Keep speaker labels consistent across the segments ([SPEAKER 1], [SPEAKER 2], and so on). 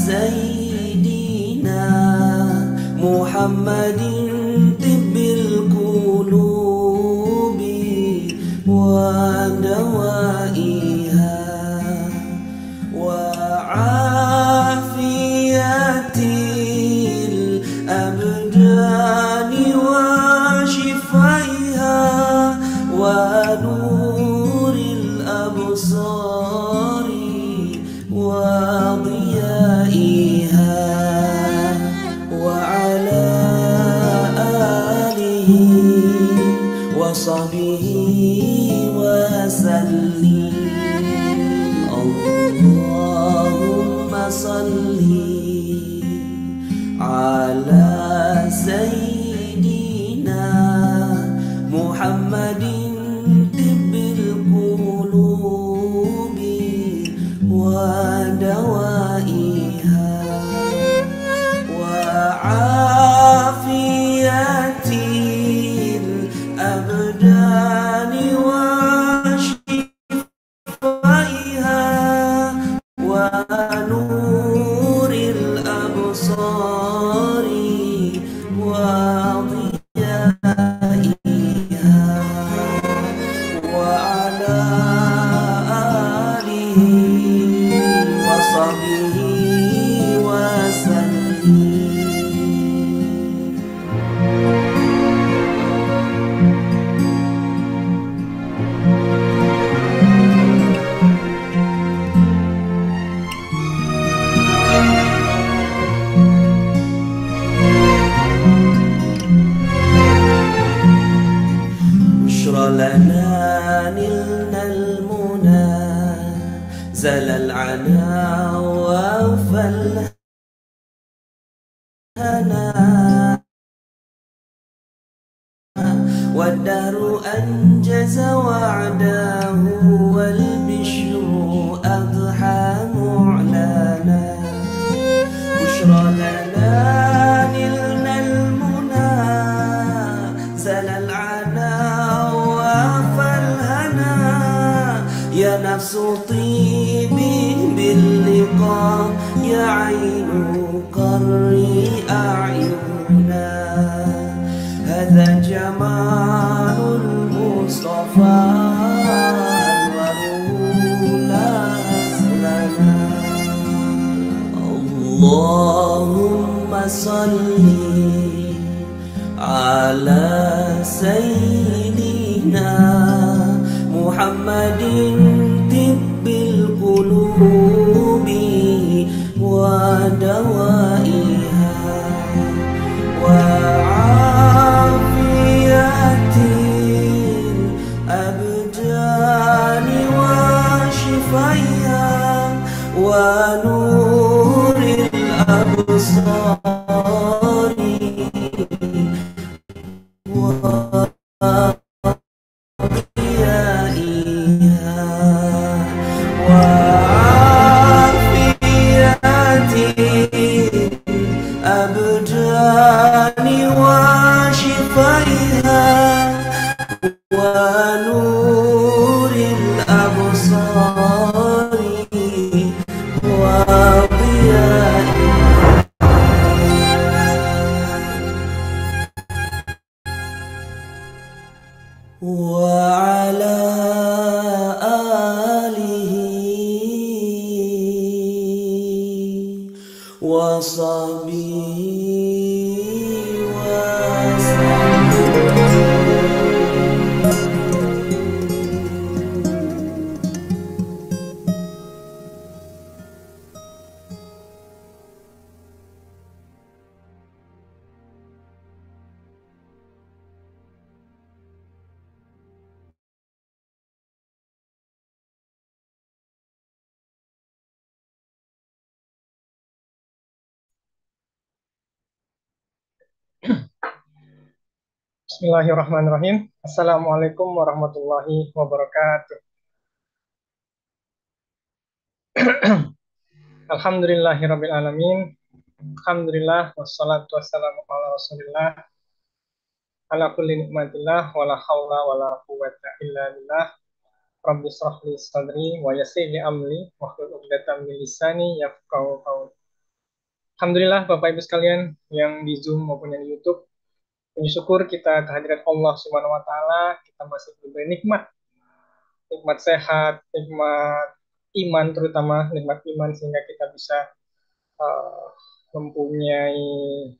[SPEAKER 1] سيدنا محمد طب القلوب ودوائها وعافية الأبدان وشفائها ونور الأبصار وضيائها وعلى آله وصحبه وسلم. اللهم صل على سيدنا محمد طب القلوب ودوائها وعافية الأبدان وشفائها ونور الأبصار وضيائها وعلى آله وصحبه وسلم. بشرى لنا نلنا المنى زل العنا وفى الهنا والدهر أنجز وعده والبشر أضحى معلنا. بشرى لنا نلنا المنى زل العنا وفى الهنا يا نفس طيبي باللقاء يا عين قري أعيننا. هذا جمال المصطفى لا أزلنا. اللهم صل على سيدنا محمد طب القلوب ودوائها وعافية الأبدان وشفائها ونور الأبصار الأبدان وشفائها ونور الأبصار وضيائها وعلى آله وصحبه
[SPEAKER 2] Bismillahirrahmanirrahim. Assalamualaikum warahmatullahi wabarakatuh. Alhamdulillahirabbil alamin. Alhamdulillah wassalatu wassalamu ala Rasulillah ala kulli nikmatillah wala haula wala quwwata illa billah. Rabbi shrah li sadri wa yassir li amri wahlul 'uqdatam min lisani yafqahu qawli. Alhamdulillah Bapak Ibu sekalian yang di Zoom maupun yang di YouTube. Puji syukur kita kehadirat Allah Subhanahu wa taala, kita masih diberi nikmat, nikmat sehat, nikmat iman terutama nikmat iman sehingga kita bisa uh, mempunyai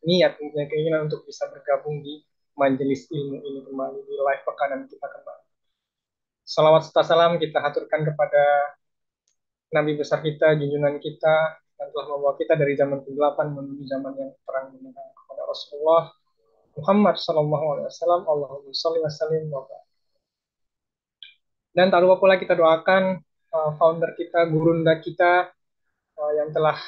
[SPEAKER 2] niat, mempunyai keinginan untuk bisa bergabung di majelis ilmu ini kembali di live pekanan kita kembali. Salawat serta salam kita haturkan kepada Nabi besar kita, junjungan kita, yang telah membawa kita dari zaman kegelapan menuju zaman yang terang benderang kepada Rasulullah Muhammad Sallallahu Alaihi Wasallam. Allahumma sholli wa sallim wa barik. Dan tak lupa pula kita doakan founder kita, gurunda kita yang telah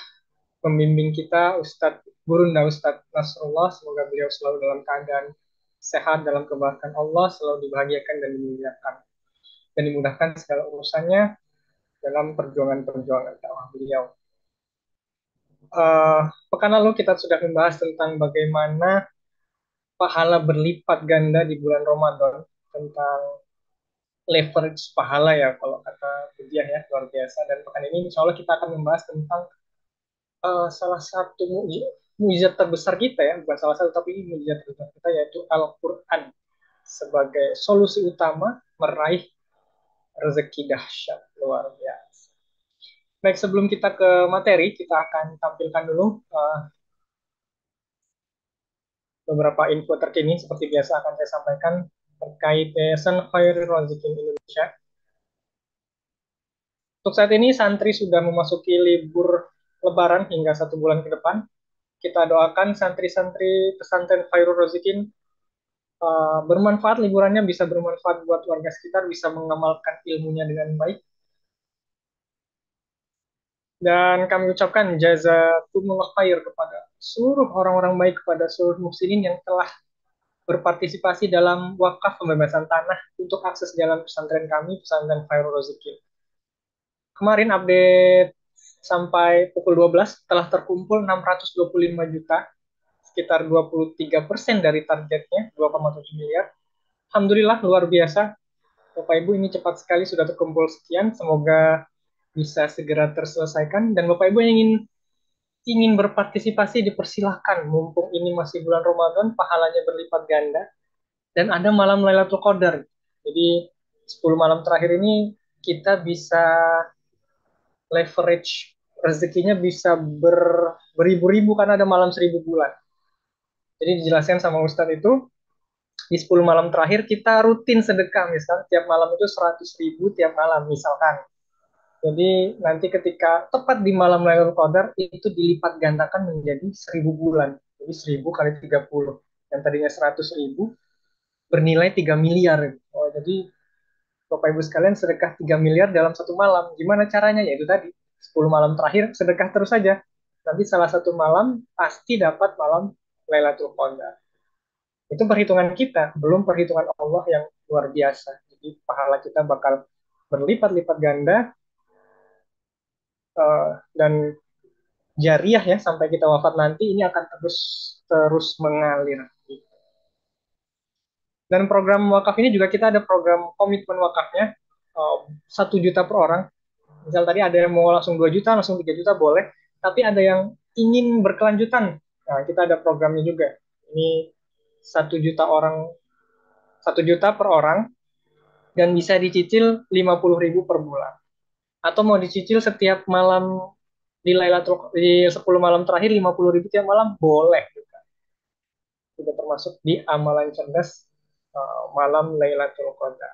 [SPEAKER 2] membimbing kita, Ustadz Gurunda Ustadz Nasrullah. Semoga beliau selalu dalam keadaan sehat, dalam kebahagiaan Allah, selalu dibahagiakan dan dimuliakan dan dimudahkan segala urusannya dalam perjuangan-perjuangan dakwah beliau. Pekan lalu kita sudah membahas tentang bagaimana pahala berlipat ganda di bulan Ramadan, tentang leverage pahala ya kalau kata Budiah ya, luar biasa. Dan pekan ini insya Allah kita akan membahas tentang salah satu mujizat terbesar kita ya, bukan salah satu tapi ini mujizat terbesar kita, yaitu Al-Quran sebagai solusi utama meraih rezeki dahsyat luar biasa. Baik, sebelum kita ke materi, kita akan tampilkan dulu beberapa info terkini seperti biasa akan saya sampaikan terkait Yayasan Khairul Razikin Indonesia. Untuk saat ini santri sudah memasuki libur Lebaran hingga 1 bulan ke depan. Kita doakan santri-santri pesantren Khairul Razikin bermanfaat, liburannya bisa bermanfaat buat warga sekitar, bisa mengamalkan ilmunya dengan baik. Dan kami ucapkan jazakumullah khair kepada seluruh orang-orang baik, kepada seluruh muslimin yang telah berpartisipasi dalam wakaf pembebasan tanah untuk akses jalan pesantren kami, pesantren Khairul Razikin. Kemarin update sampai pukul 12 telah terkumpul 625 juta, sekitar 23% dari targetnya, 2,7 miliar. Alhamdulillah, luar biasa. Bapak Ibu, ini cepat sekali sudah terkumpul sekian. Semoga bisa segera terselesaikan. Dan Bapak Ibu yang ingin berpartisipasi dipersilahkan. Mumpung ini masih bulan Ramadan, pahalanya berlipat ganda. Dan ada malam Lailatul Qadar. Jadi 10 malam terakhir ini kita bisa leverage rezekinya, bisa beribu-ribu karena ada malam 1.000 bulan. Jadi dijelaskan sama Ustadz itu, di 10 malam terakhir kita rutin sedekah, misal tiap malam itu 100.000 tiap malam misalkan. Jadi nanti ketika tepat di malam Lailatul Qadar itu dilipat gandakan menjadi 1.000 bulan. Jadi 1.000 kali 30. Yang tadinya 100.000 bernilai 3 miliar. Oh, jadi Bapak Ibu sekalian sedekah 3 miliar dalam 1 malam. Gimana caranya? Ya itu tadi, 10 malam terakhir sedekah terus saja. Nanti salah satu malam pasti dapat malam Lailatul Qadar. Itu perhitungan kita, belum perhitungan Allah yang luar biasa. Jadi pahala kita bakal berlipat-lipat ganda, dan jariah ya sampai kita wafat nanti, ini akan terus terus mengalir. Dan program wakaf ini juga kita ada program komitmen wakafnya, 1 juta per orang. Misal tadi ada yang mau langsung 2 juta, langsung 3 juta boleh. Tapi ada yang ingin berkelanjutan. Nah, kita ada programnya juga. Ini 1 juta 1 juta per orang, dan bisa dicicil 50.000 per bulan. Atau mau dicicil setiap malam di 10 malam terakhir 50.000 tiap malam boleh. Juga termasuk di amalan cerdas malam Lailatul Qadar.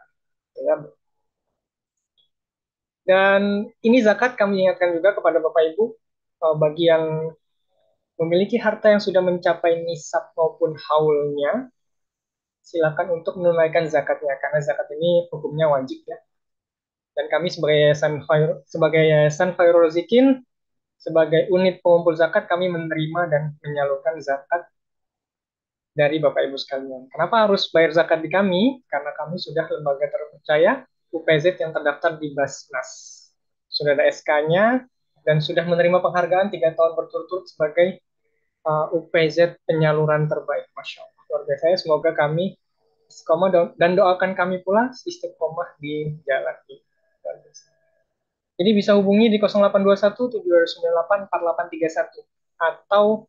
[SPEAKER 2] Ya. Dan ini zakat, kami ingatkan juga kepada Bapak Ibu, bagi yang memiliki harta yang sudah mencapai nisab maupun haulnya, silakan untuk menunaikan zakatnya, karena zakat ini hukumnya wajib ya. Dan kami sebagai Yayasan Khairul Razikin, sebagai unit pengumpul zakat, kami menerima dan menyalurkan zakat dari Bapak Ibu sekalian. Kenapa harus bayar zakat di kami? Karena kami sudah lembaga terpercaya UPZ yang terdaftar di Basnas. Sudah ada SK-nya dan sudah menerima penghargaan 3 tahun berturut-turut sebagai UPZ penyaluran terbaik. Masya Allah. Luar biasa ya. Semoga kami istiqomah, dan doakan kami pula istiqomah di jalan ini. Jadi bisa hubungi di 0821 7298 4831 atau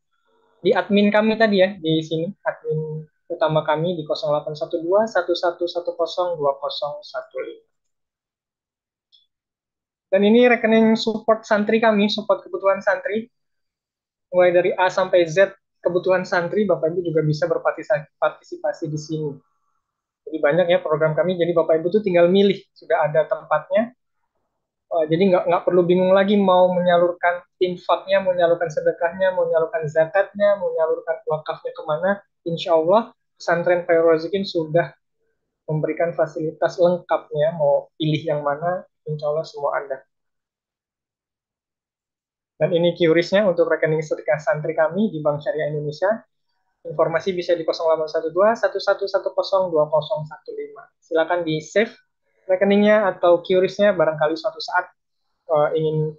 [SPEAKER 2] di admin kami tadi ya, di sini admin utama kami di 0812 11112015. Dan ini rekening support santri kami, support kebutuhan santri, mulai dari A sampai Z kebutuhan santri, Bapak Ibu juga bisa berpartisipasi di sini. Jadi banyak ya program kami, jadi Bapak Ibu tuh tinggal milih, sudah ada tempatnya. Jadi nggak perlu bingung lagi mau menyalurkan infaknya, mau menyalurkan sedekahnya, mau menyalurkan zakatnya, mau menyalurkan wakafnya kemana. Insya Allah pesantren Khairul Razikin sudah memberikan fasilitas lengkapnya, mau pilih yang mana, insya Allah semua ada. Dan ini QRIS-nya untuk rekening sedekah santri kami di Bank Syariah Indonesia. Informasi bisa di 0812 11102015. Silakan di save rekeningnya atau QRIS-nya barangkali suatu saat ingin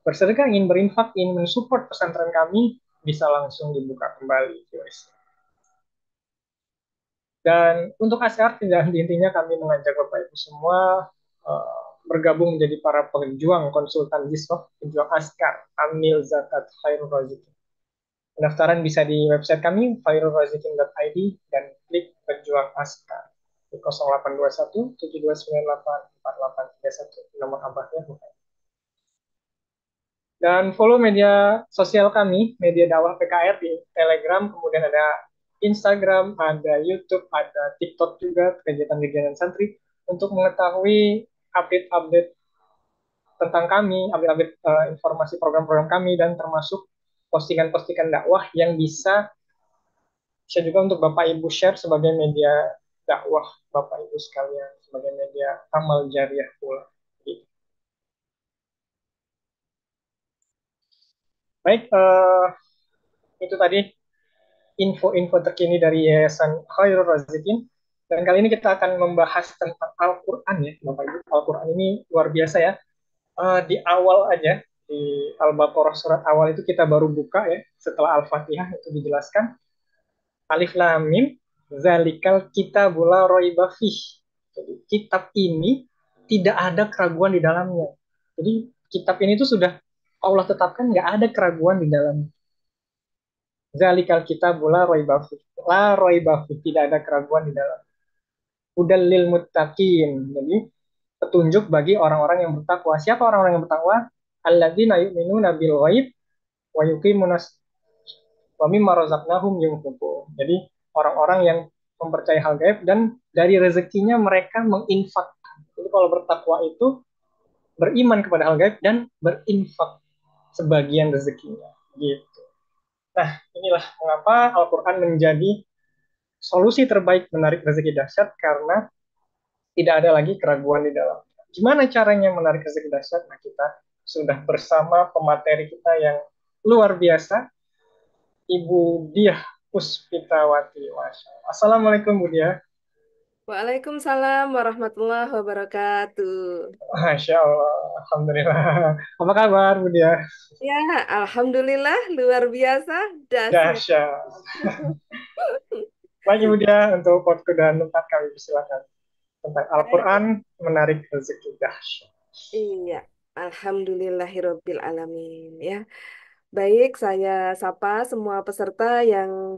[SPEAKER 2] bersedekah, ingin berinfak, ingin mensupport pesantren kami, bisa langsung dibuka kembali QRIS. Dan untuk ASR, tidak intinya kami mengajak Bapak Ibu semua bergabung menjadi para pejuang konsultan Giswah, pejuang Askar, Amil Zakat Khairul Razikin. Pendaftaran bisa di website kami, khairulrazikin.id, dan klik pejuang Askar di 0821 7298 4831, nomor abahnya. Dan follow media sosial kami, media dakwah PKR di Telegram, kemudian ada Instagram, ada YouTube, ada TikTok juga, kegiatan-kegiatan santri, untuk mengetahui update-update tentang kami, update-update informasi program-program kami, dan termasuk postingan-postingan dakwah yang bisa juga untuk Bapak Ibu share sebagai media dakwah Bapak Ibu sekalian, sebagai media amal jariah pula. Baik, itu tadi info-info terkini dari Yayasan Khairul Razikin. Dan kali ini kita akan membahas tentang Al-Quran ya, Bapak Ibu. Al-Quran ini luar biasa ya. Di awal aja, di Al-Baqarah surat awal itu kita baru buka ya, setelah Al-Fatihah itu dijelaskan. Alif Lam Mim, Zalikal Kitabul La Raiba Fih. Jadi kitab ini tidak ada keraguan di dalamnya. Jadi kitab ini tuh sudah Allah tetapkan nggak ada keraguan di dalamnya. Zalikal Kitabul La Raiba Fih. La Raiba Fih, tidak ada keraguan di dalam. Hudal lil muttaqin. Jadi petunjuk bagi orang-orang yang bertakwa. Siapa orang-orang yang bertakwa? Alladzina yu'minuna bil ghaib wa yuqimunas wa mimma razaqnahum yunfiqun. Jadi orang-orang yang mempercayai hal gaib dan dari rezekinya mereka menginfakkan. Jadi kalau bertakwa itu beriman kepada hal gaib dan berinfak sebagian rezekinya. Gitu. Nah, inilah mengapa Al-Quran menjadi solusi terbaik menarik rezeki dahsyat, karena tidak ada lagi keraguan di dalam. Gimana caranya menarik rezeki dahsyat? Nah, kita sudah bersama pemateri kita yang luar biasa, Ibu Diah Puspitawati. Masya Allah. Assalamualaikum Bu Diah.
[SPEAKER 3] Waalaikumsalam warahmatullahi wabarakatuh.
[SPEAKER 2] Masya Allah. Alhamdulillah. Apa kabar Bu Diah?
[SPEAKER 3] Ya, alhamdulillah luar biasa, dahsyat.
[SPEAKER 2] Dahsyat. Baik Ibu Diah, untuk potku dan tempat kami silakan. Tentang
[SPEAKER 3] Baik.
[SPEAKER 2] Al-Quran menarik rezeki dahsyat.
[SPEAKER 3] Iya, alhamdulillahirabbil alamin ya. Baik, saya sapa semua peserta yang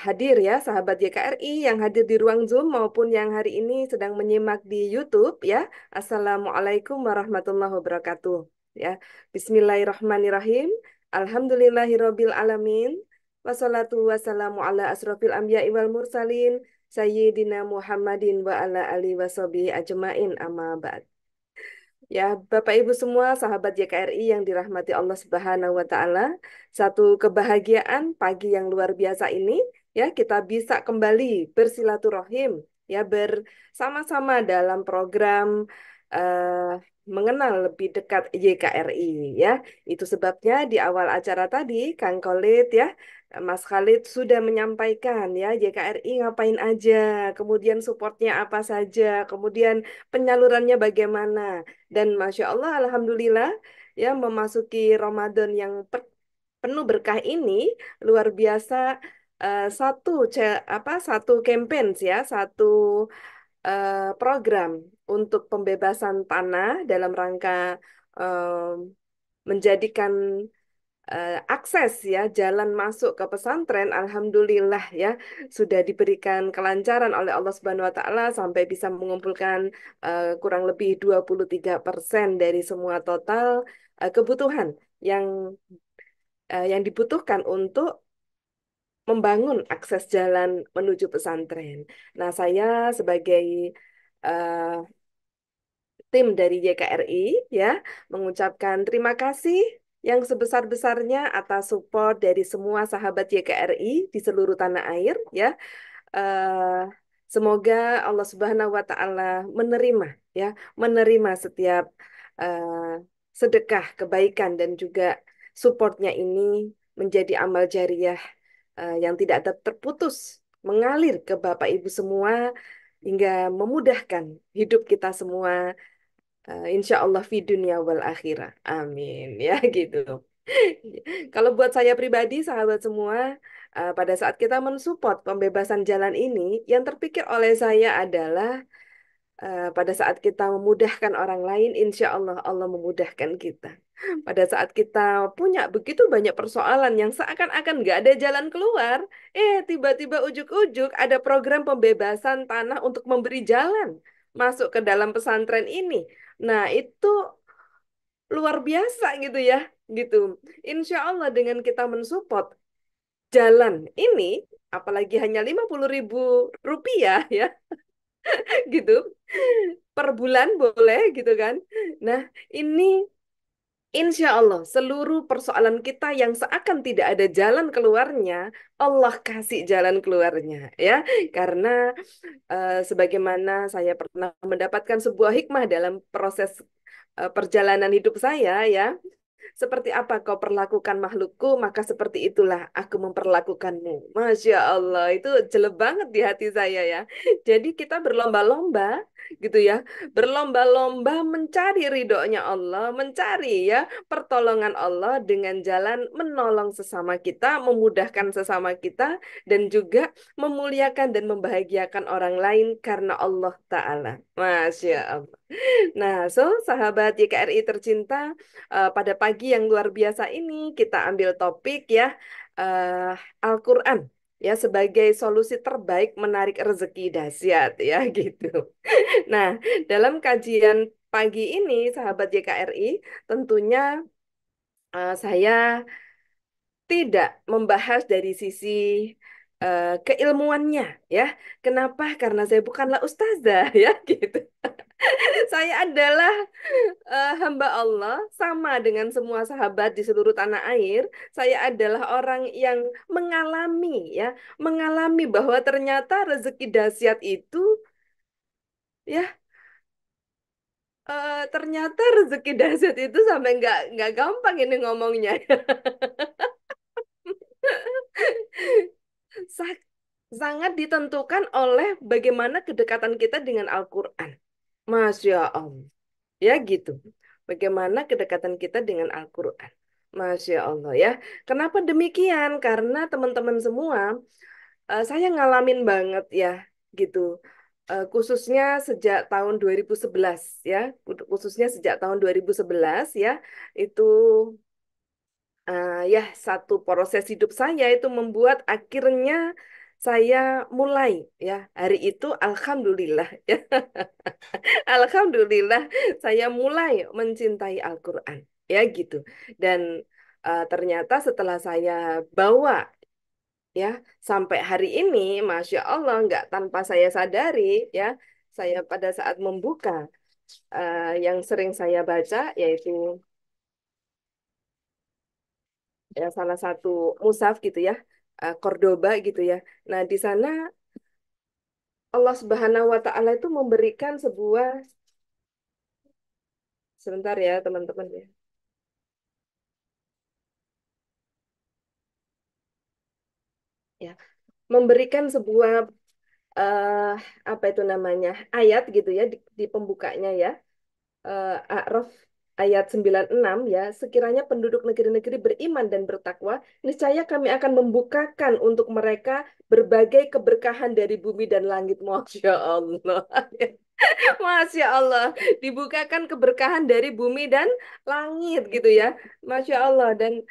[SPEAKER 3] hadir ya, sahabat YKRI yang hadir di ruang Zoom maupun yang hari ini sedang menyimak di YouTube ya. Assalamualaikum warahmatullahi wabarakatuh. Ya, Bismillahirrahmanirrahim. Alhamdulillahirabbil alamin. Wassalatu wassalamu ala asrofil anbiya'i wal mursalin. Sayyidina Muhammadin wa ala alihi washabihi ajmain amma ba'd. Ya, Bapak Ibu semua, sahabat YKRI yang dirahmati Allah Subhanahu wa taala, satu kebahagiaan pagi yang luar biasa ini ya, kita bisa kembali bersilaturahim ya, bersama-sama dalam program mengenal lebih dekat YKRI ya. Itu sebabnya di awal acara tadi Kang Khalid ya, Mas Khalid sudah menyampaikan ya YKRI ngapain aja, kemudian supportnya apa saja, kemudian penyalurannya bagaimana. Dan Masya Allah, Alhamdulillah, ya memasuki Ramadan yang penuh berkah ini, luar biasa, satu campaign ya, satu program untuk pembebasan tanah dalam rangka menjadikan akses ya jalan masuk ke pesantren, alhamdulillah ya sudah diberikan kelancaran oleh Allah Subhanahu wa taala sampai bisa mengumpulkan kurang lebih 23% dari semua total kebutuhan yang yang dibutuhkan untuk membangun akses jalan menuju pesantren. Nah, saya sebagai eh, tim dari YKRI ya mengucapkan terima kasih yang sebesar-besarnya atas support dari semua sahabat YKRI di seluruh tanah air ya. eh, Semoga Allah Subhanahu wa taala menerima ya, menerima setiap eh, sedekah kebaikan dan juga supportnya ini menjadi amal jariah yang tidak ada terputus mengalir ke Bapak Ibu semua hingga memudahkan hidup kita semua insya Allah fi dunia wal akhirah. Amin ya gitu. Kalau buat saya pribadi, sahabat semua, pada saat kita mensupport pembebasan jalan ini, yang terpikir oleh saya adalah pada saat kita memudahkan orang lain, insya Allah Allah memudahkan kita. Pada saat kita punya begitu banyak persoalan yang seakan-akan nggak ada jalan keluar, tiba-tiba ujuk-ujuk ada program pembebasan tanah untuk memberi jalan masuk ke dalam pesantren ini. Nah, itu luar biasa gitu ya, gitu. Insya Allah dengan kita mensupport jalan ini, apalagi hanya 50.000 rupiah ya, gitu, per bulan boleh gitu kan. Nah, ini insya Allah seluruh persoalan kita yang seakan tidak ada jalan keluarnya, Allah kasih jalan keluarnya ya. Karena sebagaimana saya pernah mendapatkan sebuah hikmah dalam proses perjalanan hidup saya ya. Seperti apa kau perlakukan makhlukku, maka seperti itulah aku memperlakukanmu. Masya Allah, itu jelek banget di hati saya ya. Jadi kita berlomba-lomba gitu ya. Berlomba-lomba mencari ridhonya Allah, mencari ya pertolongan Allah dengan jalan menolong sesama kita, memudahkan sesama kita, dan juga memuliakan dan membahagiakan orang lain karena Allah Ta'ala. Masya Allah. Nah, sahabat YKRI tercinta, pada pagi yang luar biasa ini kita ambil topik ya Al-Quran ya sebagai solusi terbaik menarik rezeki dahsyat ya gitu. Nah, dalam kajian pagi ini sahabat YKRI tentunya saya tidak membahas dari sisi keilmuannya ya. Kenapa? Karena saya bukanlah ustazah ya gitu. Saya adalah hamba Allah sama dengan semua sahabat di seluruh tanah air. Saya adalah orang yang mengalami ya, mengalami bahwa ternyata rezeki dahsyat itu ya ternyata rezeki dahsyat itu sampai nggak gampang ini ngomongnya. Sa- Sangat ditentukan oleh bagaimana kedekatan kita dengan Al-Quran. Masya Allah. Ya gitu. Bagaimana kedekatan kita dengan Al-Quran. Masya Allah ya. Kenapa demikian? Karena teman-teman semua, saya ngalamin banget ya gitu. Khususnya sejak tahun 2011 ya. Khususnya sejak tahun 2011 ya. Itu ya satu proses hidup saya itu membuat akhirnya saya mulai ya hari itu alhamdulillah ya alhamdulillah saya mulai mencintai Al-Quran ya gitu dan ternyata setelah saya bawa ya sampai hari ini Masya Allah nggak tanpa saya sadari ya saya pada saat membuka yang sering saya baca yaitu ya salah satu mushaf gitu ya Cordoba gitu ya. Nah, di sana Allah Subhanahu wa taala itu memberikan sebuah sebentar ya, teman-teman ya. Ya, memberikan sebuah eh apa itu namanya? Ayat gitu ya di pembukanya ya. A'raf ayat 96 ya, sekiranya penduduk negeri-negeri beriman dan bertakwa, niscaya kami akan membukakan untuk mereka berbagai keberkahan dari bumi dan langit. Masya Allah. Masya Allah, dibukakan keberkahan dari bumi dan langit gitu ya. Masya Allah. Dan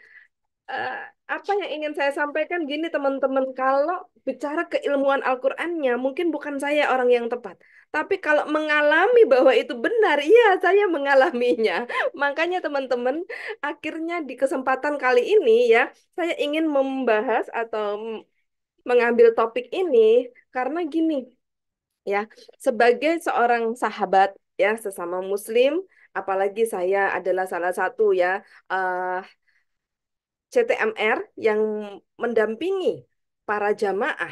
[SPEAKER 3] eh, apa yang ingin saya sampaikan gini teman-teman, kalau bicara keilmuan Al-Qur'annya mungkin bukan saya orang yang tepat. Tapi kalau mengalami bahwa itu benar, iya saya mengalaminya. Makanya teman-teman, akhirnya di kesempatan kali ini ya, saya ingin membahas atau mengambil topik ini karena gini ya, sebagai seorang sahabat ya sesama Muslim, apalagi saya adalah salah satu ya eh, CTMR yang mendampingi para jamaah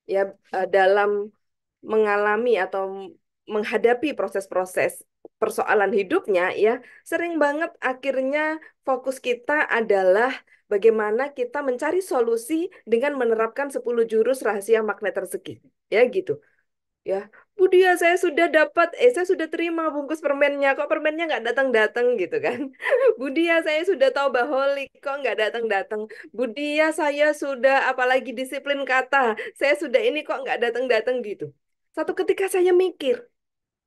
[SPEAKER 3] ya dalam mengalami atau menghadapi proses-proses persoalan hidupnya ya, sering banget akhirnya fokus kita adalah bagaimana kita mencari solusi dengan menerapkan 10 jurus rahasia magnet rezeki. Ya gitu. Ya, Bu Dia, saya sudah terima bungkus permennya, kok permennya nggak datang-datang gitu kan? Bu Dia, saya sudah tahu baholik, kok nggak datang-datang? Bu Dia, saya sudah apalagi disiplin kata, saya sudah ini kok nggak datang-datang gitu. Satu ketika saya mikir,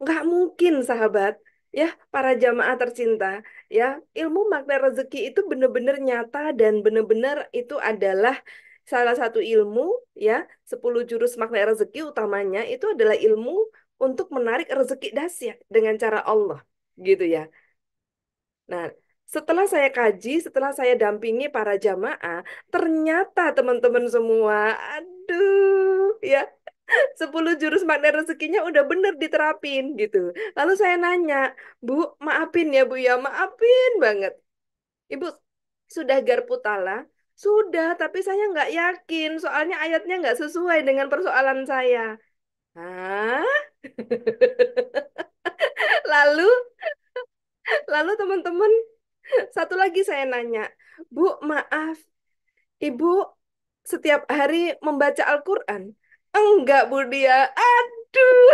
[SPEAKER 3] nggak mungkin sahabat, ya para jamaah tercinta, ya ilmu makna rezeki itu benar-benar nyata dan benar-benar itu adalah salah satu ilmu, ya 10 jurus makna rezeki utamanya itu adalah ilmu untuk menarik rezeki dahsyat dengan cara Allah, gitu ya. Nah, setelah saya kaji, setelah saya dampingi para jamaah, ternyata teman-teman semua, aduh, ya 10 jurus makna rezekinya udah bener diterapin gitu. Lalu saya nanya, Bu, maafin ya Bu ya, maafin banget. Ibu sudah garpu tala? Sudah, tapi saya nggak yakin, soalnya ayatnya nggak sesuai dengan persoalan saya. Hah? Lalu, lalu teman-teman, satu lagi saya nanya, Bu, maaf, Ibu setiap hari membaca Al-Quran? Enggak, Bu Dia. Aduh.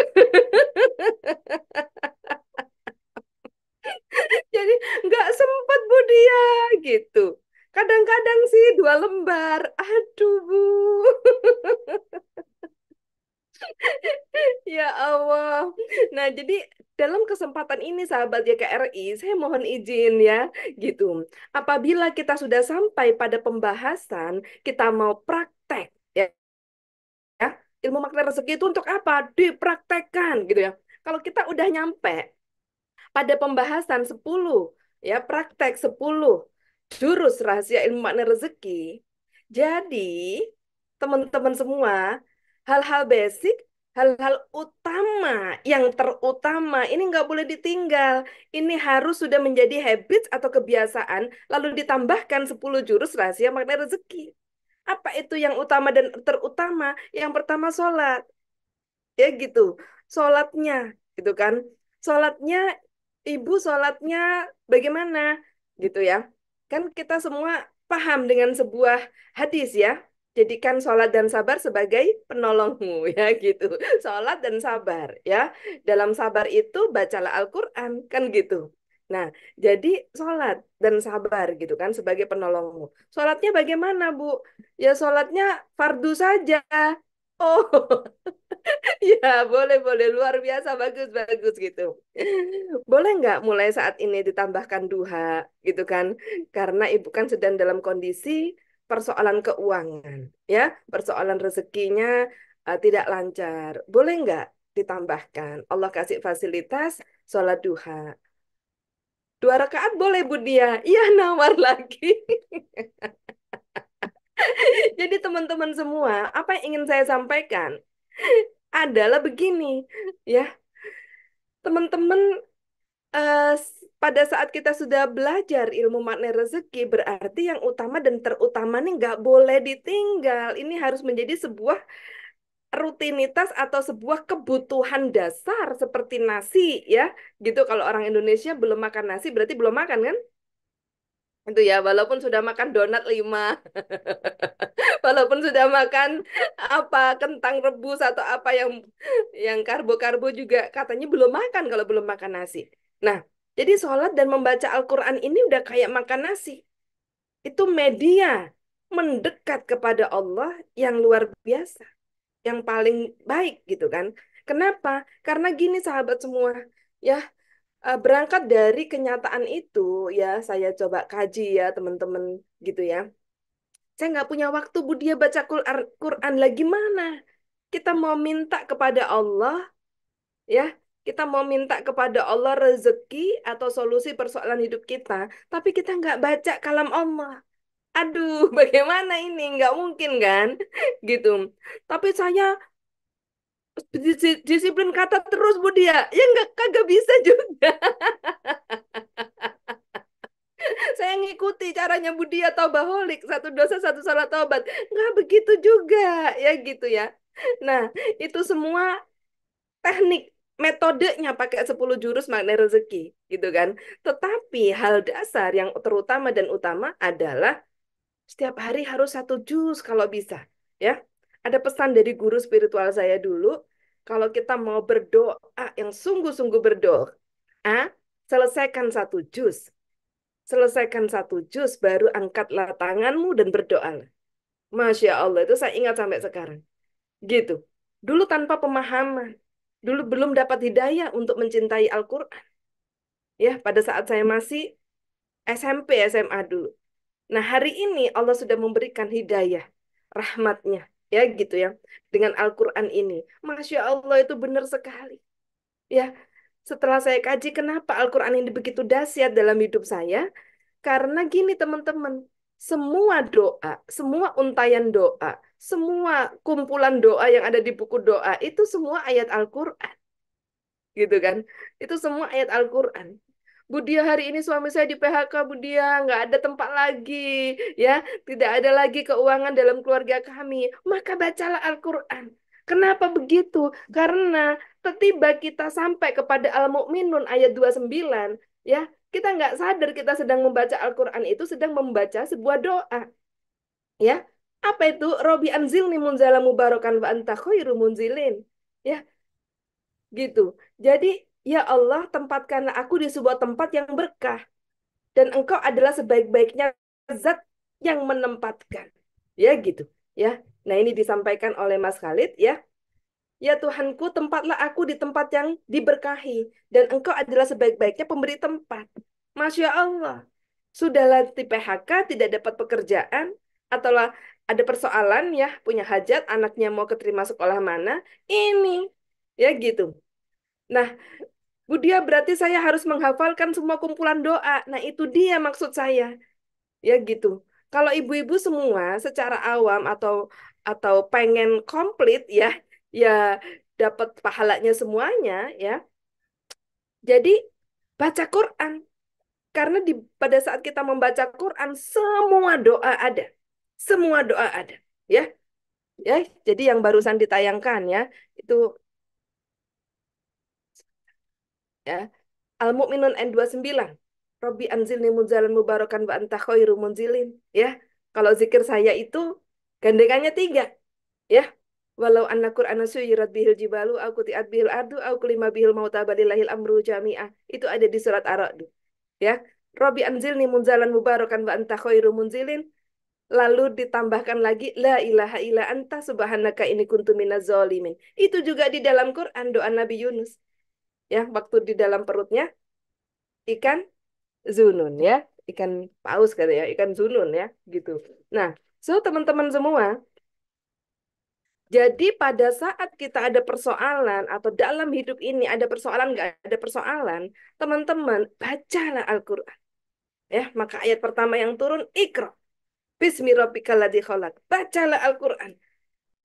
[SPEAKER 3] Jadi nggak sempet Bu Dia gitu. Kadang-kadang sih 2 lembar. Aduh Bu. Ya Allah. Nah, jadi dalam kesempatan ini sahabat YKRI, saya mohon izin ya gitu. Apabila kita sudah sampai pada pembahasan, kita mau praktek ya, ya. Ilmu makna rezeki itu untuk apa? Dipraktekkan gitu ya. Kalau kita udah nyampe pada pembahasan 10 ya praktek 10 jurus rahasia ilmu makna rezeki. Jadi, teman-teman semua, hal-hal basic, hal-hal utama, yang terutama, ini nggak boleh ditinggal. Ini harus sudah menjadi habit atau kebiasaan, lalu ditambahkan 10 jurus rahasia makna rezeki. Apa itu yang utama dan terutama? Yang pertama sholat ya gitu, sholatnya gitu kan, sholatnya ibu sholatnya bagaimana gitu ya, kan kita semua paham dengan sebuah hadis ya, jadikan sholat dan sabar sebagai penolongmu ya gitu, sholat dan sabar ya, dalam sabar itu bacalah Al-Quran kan gitu. Nah, jadi sholat dan sabar gitu kan sebagai penolongmu. Sholatnya bagaimana, Bu? Ya sholatnya fardu saja. Oh, ya, boleh, boleh. Luar biasa, bagus, bagus gitu. Boleh nggak mulai saat ini ditambahkan duha, gitu kan? Karena ibu kan sedang dalam kondisi persoalan keuangan, ya, persoalan rezekinya tidak lancar. Boleh nggak ditambahkan? Allah kasih fasilitas sholat duha. 2 rakaat boleh, Bu Dia. Iya, nawar lagi. Jadi teman-teman semua, apa yang ingin saya sampaikan adalah begini, ya. Teman-teman pada saat kita sudah belajar ilmu makna rezeki, berarti yang utama dan terutama nih nggak boleh ditinggal. Ini harus menjadi sebuah rutinitas atau sebuah kebutuhan dasar seperti nasi, ya. Gitu kalau orang Indonesia belum makan nasi berarti belum makan kan? Itu ya, walaupun sudah makan donat 5, walaupun sudah makan apa kentang rebus atau apa yang karbo-karbo juga katanya belum makan kalau belum makan nasi. Nah, jadi sholat dan membaca Al-Quran ini udah kayak makan nasi. Itu media mendekat kepada Allah yang luar biasa, yang paling baik gitu kan. Kenapa? Karena gini sahabat semua, ya berangkat dari kenyataan itu ya saya coba kaji ya teman-teman gitu ya. Saya nggak punya waktu Bu Dia baca Quran lagi mana? Kita mau minta kepada Allah, ya. Kita mau minta kepada Allah rezeki atau solusi persoalan hidup kita, tapi kita nggak baca kalam Allah. Aduh, bagaimana ini? Nggak mungkin kan? Gitu. Tapi saya disiplin kata terus Bu Dia. Ya nggak kagak bisa juga. Saya ngikuti caranya Budia Taubaholik, satu dosa satu salat taubat. Nggak begitu juga, ya gitu ya. Nah, itu semua teknik, metodenya pakai 10 jurus makna rezeki, gitu kan. Tetapi hal dasar yang terutama dan utama adalah setiap hari harus satu juz kalau bisa, ya. Ada pesan dari guru spiritual saya dulu, kalau kita mau berdoa yang sungguh-sungguh berdoa, selesaikan satu juz. Selesaikan satu juz, baru angkatlah tanganmu dan berdoalah. Masya Allah, itu saya ingat sampai sekarang. Gitu. Dulu tanpa pemahaman. Dulu belum dapat hidayah untuk mencintai Al-Quran. Ya, pada saat saya masih SMP, SMA dulu. Nah, hari ini Allah sudah memberikan hidayah, rahmatnya. Ya, gitu ya. Dengan Al-Quran ini. Masya Allah, itu benar sekali. Ya, setelah saya kaji kenapa Al-Quran ini begitu dahsyat dalam hidup saya, karena gini teman-teman, semua doa, semua untayan doa, semua kumpulan doa yang ada di buku doa itu semua ayat Al-Quran, gitu kan? Itu semua ayat Al-Quran. Budia hari ini suami saya di PHK, Budia nggak ada tempat lagi, ya, tidak ada lagi keuangan dalam keluarga kami. Maka bacalah Al-Quran. Kenapa begitu? Karena tiba kita sampai kepada Al-Mu'minun ayat 29, ya, kita nggak sadar kita sedang membaca Al-Quran itu sedang membaca sebuah doa, ya. Apa itu? Robi anzilni munzala mubarakan wa anta khairu munzilin. Ya, gitu. Jadi, ya Allah, tempatkanlah aku di sebuah tempat yang berkah. Dan engkau adalah sebaik-baiknya zat yang menempatkan. Ya, gitu. Ya. Nah, ini disampaikan oleh Mas Khalid, ya. Ya Tuhanku, tempatlah aku di tempat yang diberkahi. Dan engkau adalah sebaik-baiknya pemberi tempat. Masya Allah. Sudahlah di PHK, tidak dapat pekerjaan, atau ada persoalan ya, punya hajat, anaknya mau keterima sekolah mana, ini. Ya gitu. Nah, Budia berarti saya harus menghafalkan semua kumpulan doa. Nah, itu dia maksud saya. Ya gitu. Kalau ibu-ibu semua secara awam atau pengen komplit ya, ya dapat pahalanya semuanya ya. Jadi baca Quran karena pada saat kita membaca Quran semua doa ada. Semua doa ada, ya. Ya, jadi yang barusan ditayangkan ya, itu ya. Al-Mu'minun N29. Robbi anzilni munzalan mubarakan wa anta khairu munzilin. Ya, kalau zikir saya itu gandengannya 3. Ya, walau anna Qur'ana suyirat bihil jibalu, aku tiat bihil ardu, aku lima bihil mauta balillahil amru jami'ah. Itu ada di surat Ar-Ra'd. Ya, Robbi anzilni munzalan mubarakan wa anta khairu munzilin. Lalu ditambahkan lagi, la ilaha illa anta subhanaka ini kuntu minaz zalimin. Itu juga di dalam Quran doa Nabi Yunus. Ya, waktu di dalam perutnya ikan zunun ya, ikan paus kata ya, ikan zunun ya, gitu. Nah, so teman-teman semua, jadi pada saat kita ada persoalan atau dalam hidup ini ada persoalan nggak ada persoalan, teman-teman bacalah Al-Quran. Ya, maka ayat pertama yang turun Iqra Bismi rabbikal ladzi khalaq. Bacalah Al-Quran.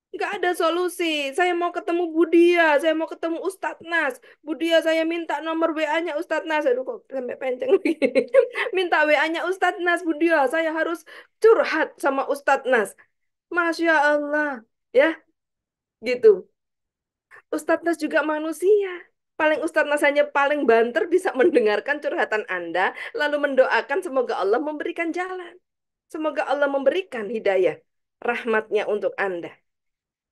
[SPEAKER 3] Nggak ada solusi. Saya mau ketemu Budia, saya mau ketemu Ustadz Nas. Budia saya minta nomor WA-nya Ustadz Nas. Aduh kok sampai penceng begini. Minta WA-nya Ustadz Nas, Budia. Saya harus curhat sama Ustadz Nas. Masya Allah. Ya, gitu. Ustadz Nas juga manusia. Paling Ustadz Nas hanya paling banter bisa mendengarkan curhatan Anda, lalu mendoakan semoga Allah memberikan jalan. Semoga Allah memberikan hidayah, rahmatnya untuk Anda.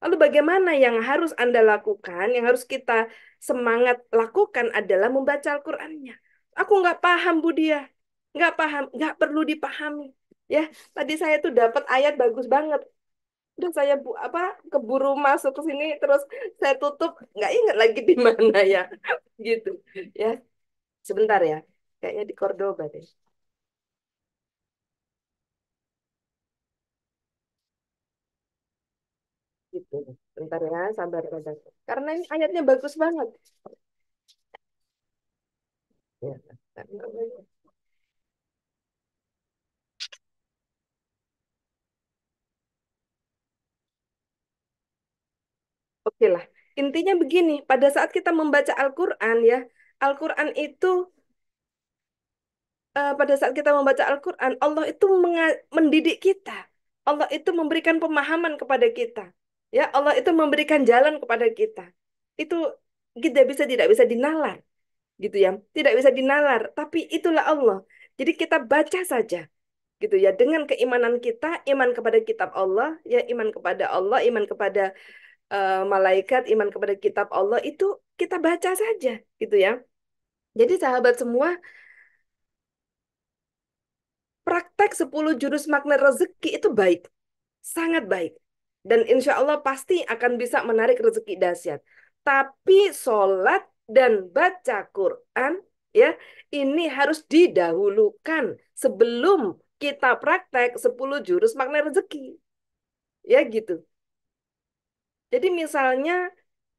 [SPEAKER 3] Lalu bagaimana yang harus Anda lakukan, yang harus kita semangat lakukan adalah membaca Al-Qur'annya. Aku nggak paham, Budia. Nggak paham, nggak perlu dipahami. Ya, tadi saya tuh dapat ayat bagus banget. Udah saya keburu masuk ke sini, terus saya tutup, nggak ingat lagi di mana ya. Gitu. Ya, sebentar ya. Kayaknya di Cordoba deh. gitu. Bentar ya, sabar sabar. Karena ini ayatnya bagus banget. Ya. Oke lah. Intinya begini, pada saat kita membaca Al-Quran ya, Al-Quran itu pada saat kita membaca Al-Quran, Allah itu mendidik kita. Allah itu memberikan pemahaman kepada kita. Ya, Allah itu memberikan jalan kepada kita. Itu tidak bisa dinalar, gitu ya. Tidak bisa dinalar, tapi itulah Allah. Jadi kita baca saja, gitu ya. Dengan keimanan kita, iman kepada kitab Allah, ya iman kepada Allah, iman kepada malaikat, iman kepada kitab Allah itu kita baca saja, gitu ya. Jadi sahabat semua, praktek 10 jurus magnet rezeki itu baik, sangat baik. Dan insya Allah pasti akan bisa menarik rezeki dahsyat. Tapi sholat dan baca Quran, ya, ini harus didahulukan sebelum kita praktek 10 jurus magnet rezeki. Ya gitu. Jadi misalnya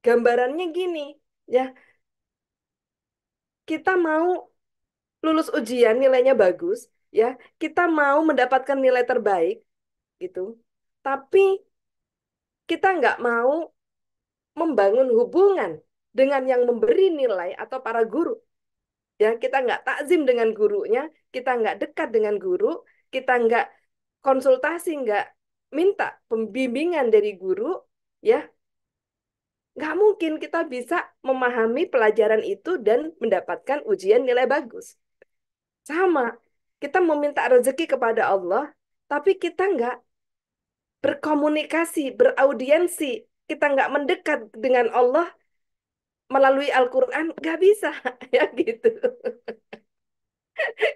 [SPEAKER 3] gambarannya gini, ya, kita mau lulus ujian nilainya bagus, ya, kita mau mendapatkan nilai terbaik, gitu. Tapi kita nggak mau membangun hubungan dengan yang memberi nilai atau para guru. Ya, kita nggak takzim dengan gurunya, kita nggak dekat dengan guru, kita nggak konsultasi, nggak minta pembimbingan dari guru, ya, nggak mungkin kita bisa memahami pelajaran itu dan mendapatkan ujian nilai bagus. Sama, kita meminta rezeki kepada Allah, tapi kita nggak berkomunikasi, beraudiensi, kita nggak mendekat dengan Allah melalui Al-Quran, nggak bisa, ya gitu,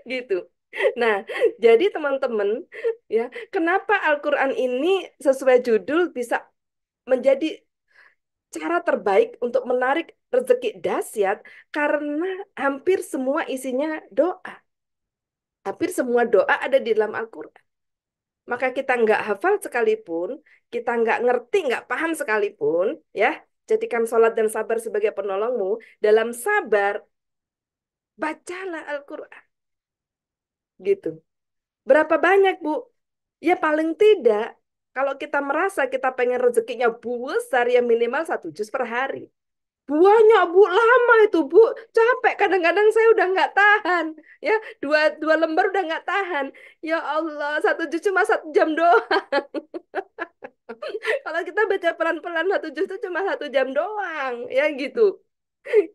[SPEAKER 3] gitu. Nah, jadi teman-teman, ya, kenapa Al-Quran ini sesuai judul bisa menjadi cara terbaik untuk menarik rezeki dahsyat? Karena hampir semua isinya doa. Hampir semua doa ada di dalam Al-Quran. Maka kita nggak hafal sekalipun, kita nggak ngerti, nggak paham sekalipun, ya, jadikan sholat dan sabar sebagai penolongmu. Dalam sabar, bacalah Al-Quran. Gitu. Berapa banyak, Bu? Ya paling tidak, kalau kita merasa kita pengen rezekinya besar, ya minimal 1 juz per hari. Banyak, Bu. Lama itu, Bu. Capek. Kadang-kadang saya udah nggak tahan. Ya, dua lembar udah nggak tahan. Ya Allah, 1 juz cuma 1 jam doang. Kalau kita baca pelan-pelan 1 juz itu cuma 1 jam doang. Ya gitu.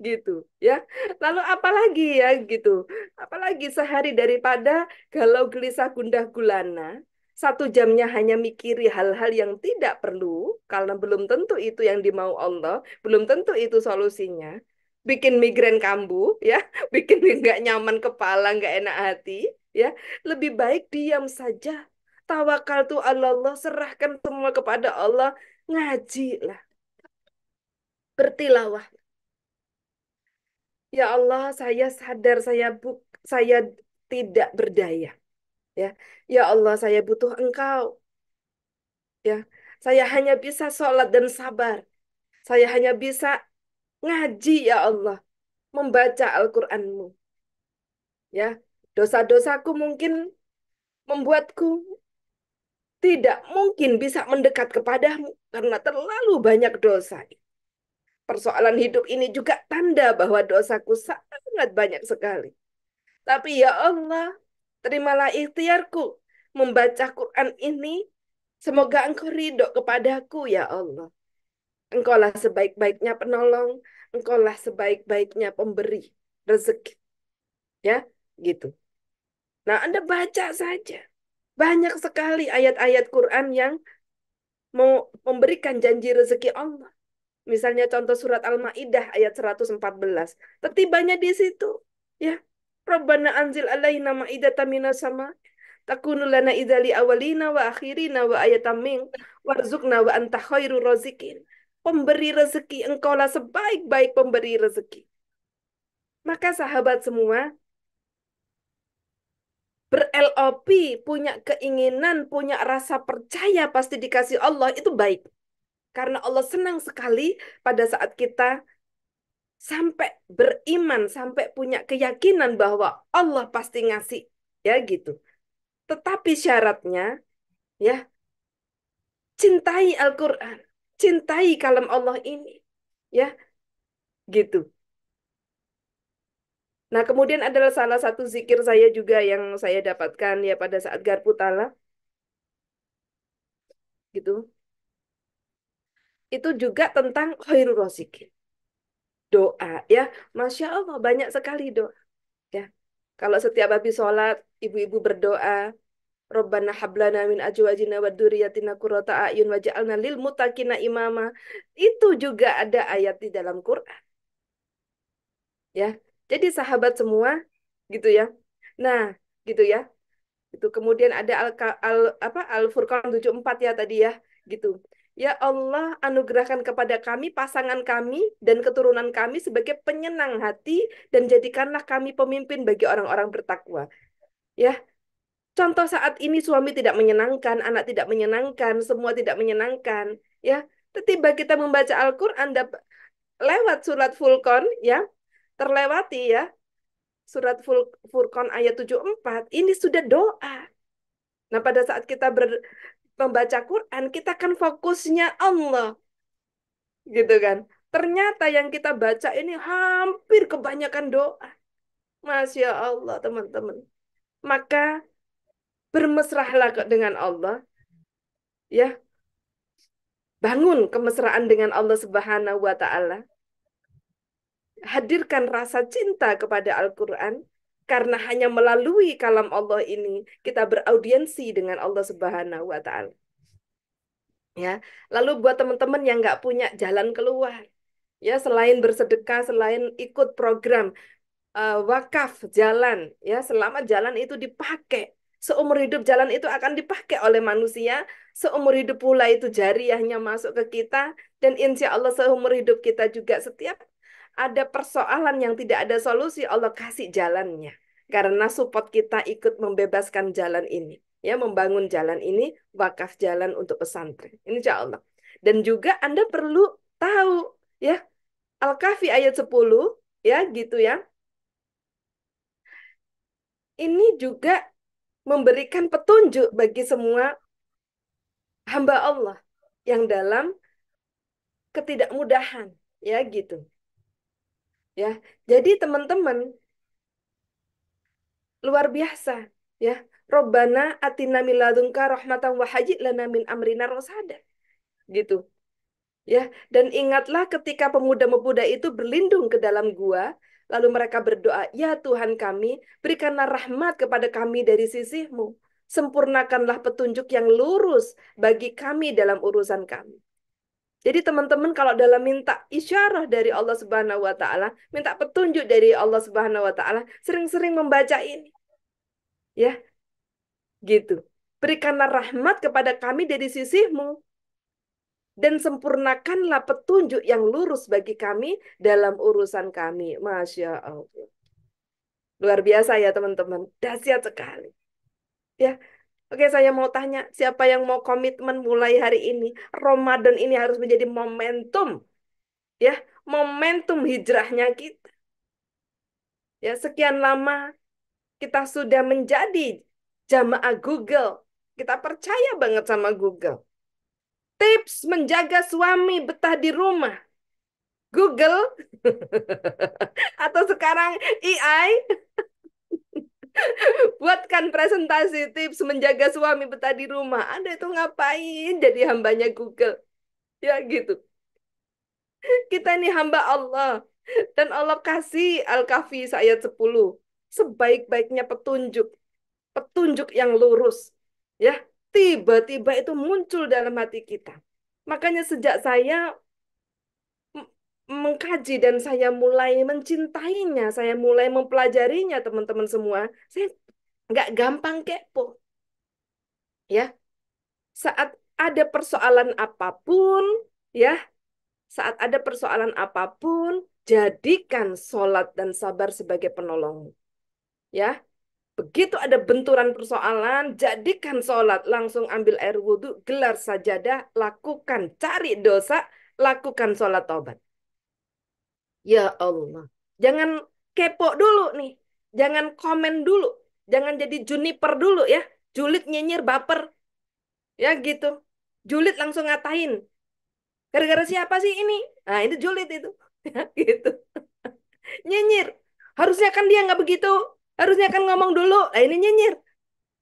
[SPEAKER 3] Gitu ya. Lalu apalagi ya gitu. Apalagi sehari daripada galau gelisah gundah gulana, 1 jamnya hanya mikiri hal-hal yang tidak perlu, karena belum tentu itu yang dimau Allah, belum tentu itu solusinya. Bikin migrain kambuh ya, bikin nggak nyaman kepala, nggak enak hati ya. Lebih baik diam saja. Tawakal tuh Allah, serahkan semua kepada Allah, ngaji lah, bertilawah. Ya Allah, saya sadar saya tidak berdaya. Ya, ya Allah, saya butuh Engkau. Ya, saya hanya bisa sholat dan sabar. Saya hanya bisa ngaji, ya Allah, membaca Al-Quranmu. Ya, dosa-dosaku mungkin membuatku tidak mungkin bisa mendekat kepadamu karena terlalu banyak dosa. Persoalan hidup ini juga tanda bahwa dosaku sangat banyak sekali. Tapi ya Allah, terimalah ikhtiarku membaca Quran ini. Semoga Engkau ridho kepadaku, ya Allah. Engkaulah sebaik-baiknya penolong, Engkaulah sebaik-baiknya pemberi rezeki. Ya, gitu. Nah, Anda baca saja. Banyak sekali ayat-ayat Quran yang mau memberikan janji rezeki Allah. Misalnya contoh surat Al-Maidah ayat 114. Tertibanya di situ. Ya. Rabbana anzil alaina ma'idatan minas sama. Takunu lana idzali awalina wa akhirina wa ayatam min warzuqna wa anta khairur razikin. Pemberi rezeki, engkaulah sebaik-baik pemberi rezeki. Maka sahabat semua, ber-LOP, punya keinginan, punya rasa percaya pasti dikasih Allah, itu baik. Karena Allah senang sekali pada saat kita sampai beriman, sampai punya keyakinan bahwa Allah pasti ngasih, ya gitu. Tetapi syaratnya, ya, cintai Al-Quran, cintai kalam Allah ini, ya, gitu. Nah, kemudian adalah salah satu zikir saya juga yang saya dapatkan ya pada saat Garpu Tala, gitu. Itu juga tentang khairul rosikin. Doa, ya. Masya Allah, banyak sekali doa. Ya. Kalau setiap habis sholat, ibu-ibu berdoa, Rabbana hablana min azwajina wa dzurriyyatina qurrata a'yun waj'alna lil muttaqina imama. Itu juga ada ayat di dalam Quran, ya. Jadi sahabat semua gitu ya. Nah, gitu ya. Itu kemudian ada Al-Furqan 74 ya tadi ya, gitu. Ya Allah, anugerahkan kepada kami pasangan kami dan keturunan kami sebagai penyenang hati dan jadikanlah kami pemimpin bagi orang-orang bertakwa. Ya, contoh saat ini suami tidak menyenangkan, anak tidak menyenangkan, semua tidak menyenangkan, ya. Tiba kita membaca Al-Qur'an lewat surat Furqan ya, terlewati ya. Surat Furqan ayat 74 ini sudah doa. Nah, pada saat kita membaca Quran, kita kan fokusnya Allah, gitu kan. Ternyata yang kita baca ini hampir kebanyakan doa. Masya Allah, teman-teman. Maka bermesrahlah dengan Allah, ya. Bangun kemesraan dengan Allah Subhanahu wa Ta'ala. Hadirkan rasa cinta kepada Al-Quran, karena hanya melalui kalam Allah ini kita beraudiensi dengan Allah Subhanahu wa Ta'ala. Ya, lalu buat teman-teman yang nggak punya jalan keluar, ya selain bersedekah, selain ikut program wakaf jalan, ya selama jalan itu dipakai, seumur hidup jalan itu akan dipakai oleh manusia, seumur hidup pula itu jariahnya masuk ke kita, dan insya Allah seumur hidup kita juga setiap ada persoalan yang tidak ada solusi, Allah kasih jalannya. Karena support kita ikut membebaskan jalan ini. Ya, membangun jalan ini, wakaf jalan untuk pesantren. Insya Allah. Dan juga Anda perlu tahu, ya, Al-Kahfi ayat 10, ya, gitu ya. Ini juga memberikan petunjuk bagi semua hamba Allah yang dalam ketidakmudahan, ya, gitu. Ya. Jadi teman-teman, luar biasa ya. Robbana atina min ladunka rahmatan wa hayyi lana min amrina rosada. Gitu. Ya, dan ingatlah ketika pemuda-pemuda itu berlindung ke dalam gua, lalu mereka berdoa, "Ya Tuhan kami, berikanlah rahmat kepada kami dari sisi-Mu. Sempurnakanlah petunjuk yang lurus bagi kami dalam urusan kami." Jadi teman-teman kalau dalam minta isyarah dari Allah Subhanahu wa taala, minta petunjuk dari Allah Subhanahu wa taala, sering-sering membaca ini. Ya, gitu. Berikanlah rahmat kepada kami dari sisi-Mu dan sempurnakanlah petunjuk yang lurus bagi kami dalam urusan kami. Masya Allah. Luar biasa ya teman-teman. Dahsyat sekali. Ya, oke saya mau tanya, siapa yang mau komitmen mulai hari ini? Ramadan ini harus menjadi momentum. Ya, momentum hijrahnya kita. Ya, sekian lama kita sudah menjadi jamaah Google. Kita percaya banget sama Google. Tips menjaga suami betah di rumah. Google atau sekarang AI buatkan presentasi tips menjaga suami betah di rumah. Anda itu ngapain jadi hambanya Google? Ya gitu. Kita ini hamba Allah. Dan Allah kasih Al-Kahfi ayat 10. Sebaik-baiknya petunjuk. Petunjuk yang lurus. Ya, tiba-tiba itu muncul dalam hati kita. Makanya sejak saya mengkaji dan saya mulai mencintainya, saya mulai mempelajarinya teman-teman semua, saya nggak gampang kepo. Ya, saat ada persoalan apapun, ya, saat ada persoalan apapun, jadikan sholat dan sabar sebagai penolongmu. Ya, Begitu ada benturan persoalan, jadikan sholat, langsung ambil air wudhu, gelar sajadah, lakukan, cari dosa, lakukan sholat taubat. Ya Allah. Jangan kepo dulu nih. Jangan komen dulu. Jangan jadi juniper dulu ya. Julid nyinyir baper. Ya gitu. Julid langsung ngatain. Gara-gara siapa sih ini? Nah itu julid itu. Ya gitu. Nyinyir. Harusnya kan dia nggak begitu. Harusnya kan ngomong dulu. Nah ini nyinyir.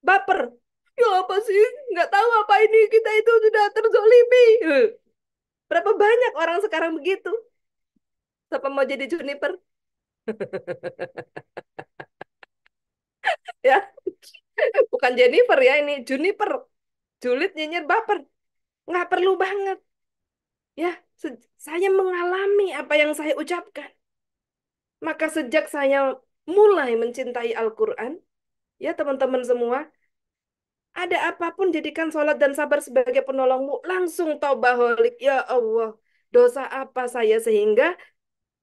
[SPEAKER 3] Baper. Ya apa sih? Nggak tahu apa ini. Kita itu sudah terzolimi. Berapa banyak orang sekarang begitu? Siapa mau jadi juniper? Ya, bukan Jennifer ya ini. Juniper. Julid nyinyir baper. Nggak perlu banget. Ya, saya mengalami apa yang saya ucapkan. Maka sejak saya mulai mencintai Al-Quran, ya teman-teman semua, ada apapun jadikan sholat dan sabar sebagai penolongmu. Langsung taubaholik. Ya Allah, dosa apa saya sehingga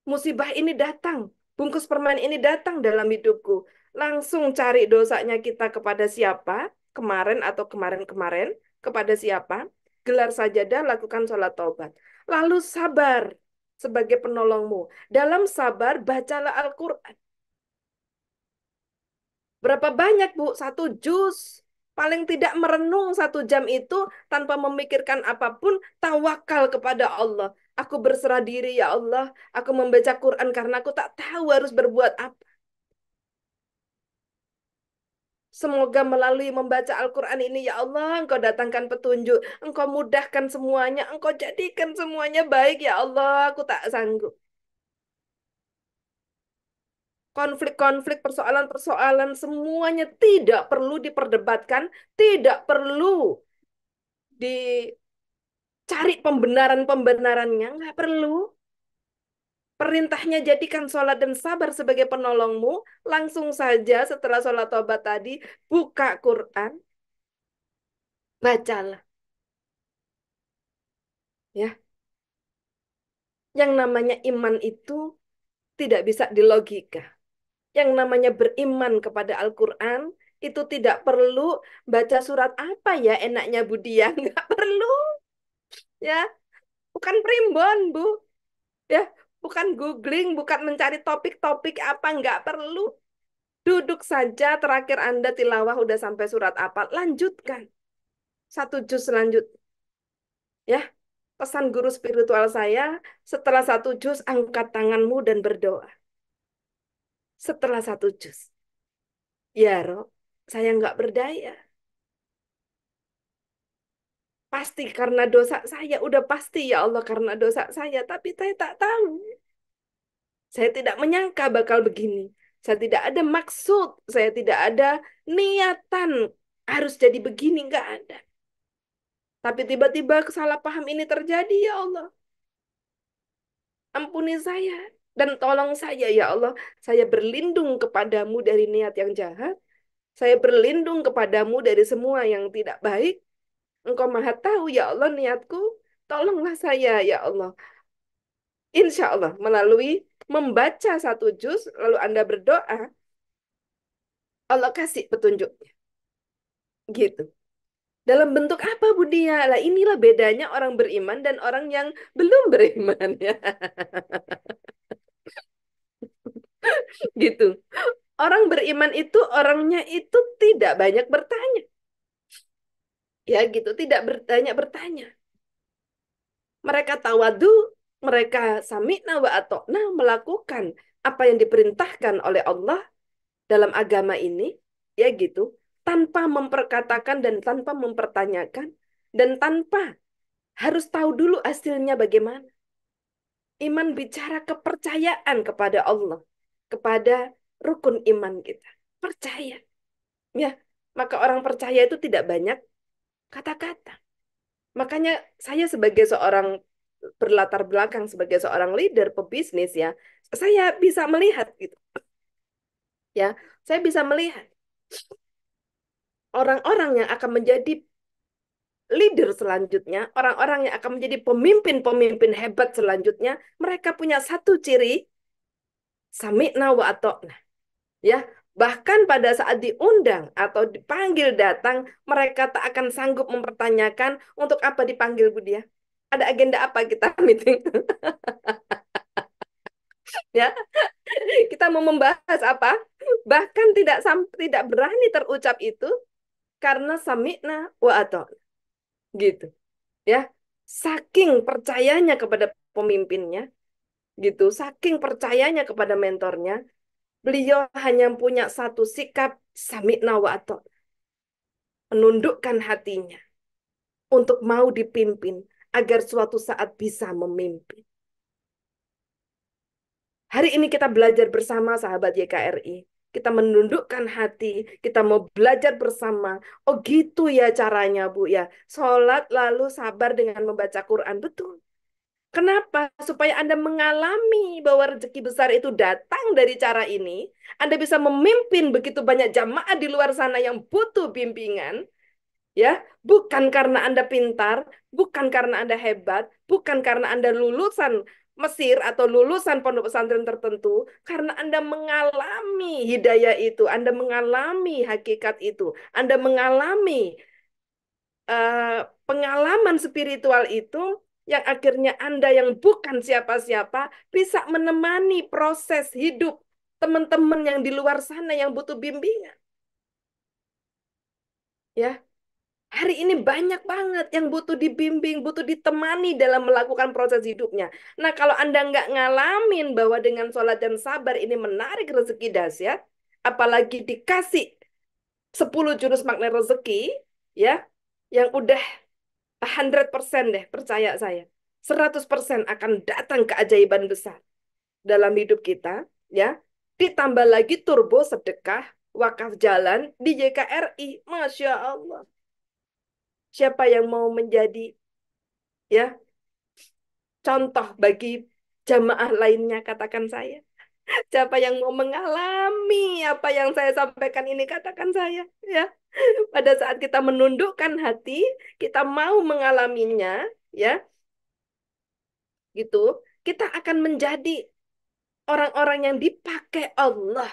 [SPEAKER 3] musibah ini datang. Bungkus permen ini datang dalam hidupku. Langsung cari dosanya kita kepada siapa? Kemarin atau kemarin-kemarin. Kepada siapa? Gelar sajadah, lakukan sholat taubat. Lalu sabar sebagai penolongmu. Dalam sabar, bacalah Al-Quran. Berapa banyak, Bu? 1 juz. Paling tidak merenung 1 jam itu tanpa memikirkan apapun, tawakal kepada Allah. Aku berserah diri, ya Allah. Aku membaca Quran karena aku tak tahu harus berbuat apa. Semoga melalui membaca Al-Quran ini, ya Allah, Engkau datangkan petunjuk. Engkau mudahkan semuanya. Engkau jadikan semuanya baik, ya Allah. Aku tak sanggup. Konflik-konflik, persoalan-persoalan, semuanya tidak perlu diperdebatkan, tidak perlu dicari pembenaran-pembenarannya, nggak perlu. Perintahnya jadikan sholat dan sabar sebagai penolongmu, langsung saja setelah sholat taubat tadi, buka Quran, bacalah. Ya, yang namanya iman itu tidak bisa dilogika. Yang namanya beriman kepada Al-Quran itu tidak perlu baca surat apa ya enaknya Budia, nggak perlu. Ya, bukan primbon, Bu. Ya, bukan googling, bukan mencari topik-topik apa, nggak perlu. Duduk saja, terakhir Anda tilawah udah sampai surat apa, lanjutkan. 1 juz selanjutnya. Ya, pesan guru spiritual saya, setelah 1 juz, angkat tanganmu dan berdoa. Setelah 1 juz. Ya, Rob, saya nggak berdaya. Pasti karena dosa saya, udah pasti ya Allah karena dosa saya, tapi saya tak tahu. Saya tidak menyangka bakal begini. Saya tidak ada maksud, saya tidak ada niatan harus jadi begini, nggak ada. Tapi tiba-tiba kesalahpaham ini terjadi, ya Allah. Ampuni saya dan tolong saya, ya Allah. Saya berlindung kepadamu dari niat yang jahat. Saya berlindung kepadamu dari semua yang tidak baik. Engkau maha tahu, ya Allah, niatku. Tolonglah saya, ya Allah. Insya Allah, melalui membaca 1 juz, lalu Anda berdoa, Allah kasih petunjuknya. Gitu. Dalam bentuk apa, Budia? Lah inilah bedanya orang beriman dan orang yang belum beriman, ya. Gitu. Orang beriman itu orangnya itu tidak banyak bertanya. Ya gitu, tidak banyak bertanya. Mereka tawadu, mereka sami'na wa atokna, melakukan apa yang diperintahkan oleh Allah dalam agama ini, ya gitu, tanpa memperkatakan dan tanpa mempertanyakan, dan tanpa harus tahu dulu hasilnya bagaimana. Iman bicara kepercayaan kepada Allah, kepada rukun iman kita. Percaya. Ya, maka orang percaya itu tidak banyak kata-kata. Makanya saya sebagai seorang berlatar belakang sebagai seorang leader pebisnis ya, saya bisa melihat gitu. Ya, saya bisa melihat orang-orang yang akan menjadi leader selanjutnya, orang-orang yang akan menjadi pemimpin-pemimpin hebat selanjutnya, mereka punya satu ciri, sami'na wa atokna. Ya, Bahkan pada saat diundang atau dipanggil datang, mereka tak akan sanggup mempertanyakan untuk apa dipanggil Bu Dia. Ada agenda apa kita meeting? Ya, kita mau membahas apa? Bahkan tidak berani terucap itu karena sami'na wa ata'na. Gitu. Ya. Saking percayanya kepada pemimpinnya, gitu. Saking percayanya kepada mentornya, beliau hanya punya satu sikap sami'na wa ata'na. Menundukkan hatinya untuk mau dipimpin agar suatu saat bisa memimpin. Hari ini kita belajar bersama sahabat YKRI. Kita menundukkan hati, kita mau belajar bersama. Oh gitu ya caranya Bu ya. Sholat lalu sabar dengan membaca Quran. Betul. Kenapa? Supaya Anda mengalami bahwa rezeki besar itu datang dari cara ini. Anda bisa memimpin begitu banyak jamaah di luar sana yang butuh bimbingan. Ya, bukan karena Anda pintar, bukan karena Anda hebat, bukan karena Anda lulusan Mesir atau lulusan pondok pesantren tertentu, karena Anda mengalami hidayah itu, Anda mengalami hakikat itu, Anda mengalami eh, pengalaman spiritual itu yang akhirnya Anda yang bukan siapa-siapa bisa menemani proses hidup teman-teman yang di luar sana yang butuh bimbingan. Ya, hari ini banyak banget yang butuh dibimbing, butuh ditemani dalam melakukan proses hidupnya. Nah, kalau Anda nggak ngalamin bahwa dengan sholat dan sabar ini menarik rezeki dahsyat, apalagi dikasih 10 jurus magnet rezeki, ya, yang udah 100% deh, percaya saya. 100% akan datang keajaiban besar dalam hidup kita, ya. Ditambah lagi turbo sedekah, wakaf jalan di YKRI. Masya Allah. Siapa yang mau menjadi ya contoh bagi jamaah lainnya, katakan saya. Siapa yang mau mengalami apa yang saya sampaikan ini, katakan saya. Ya, pada saat kita menundukkan hati, kita mau mengalaminya, ya, gitu, kita akan menjadi orang-orang yang dipakai Allah.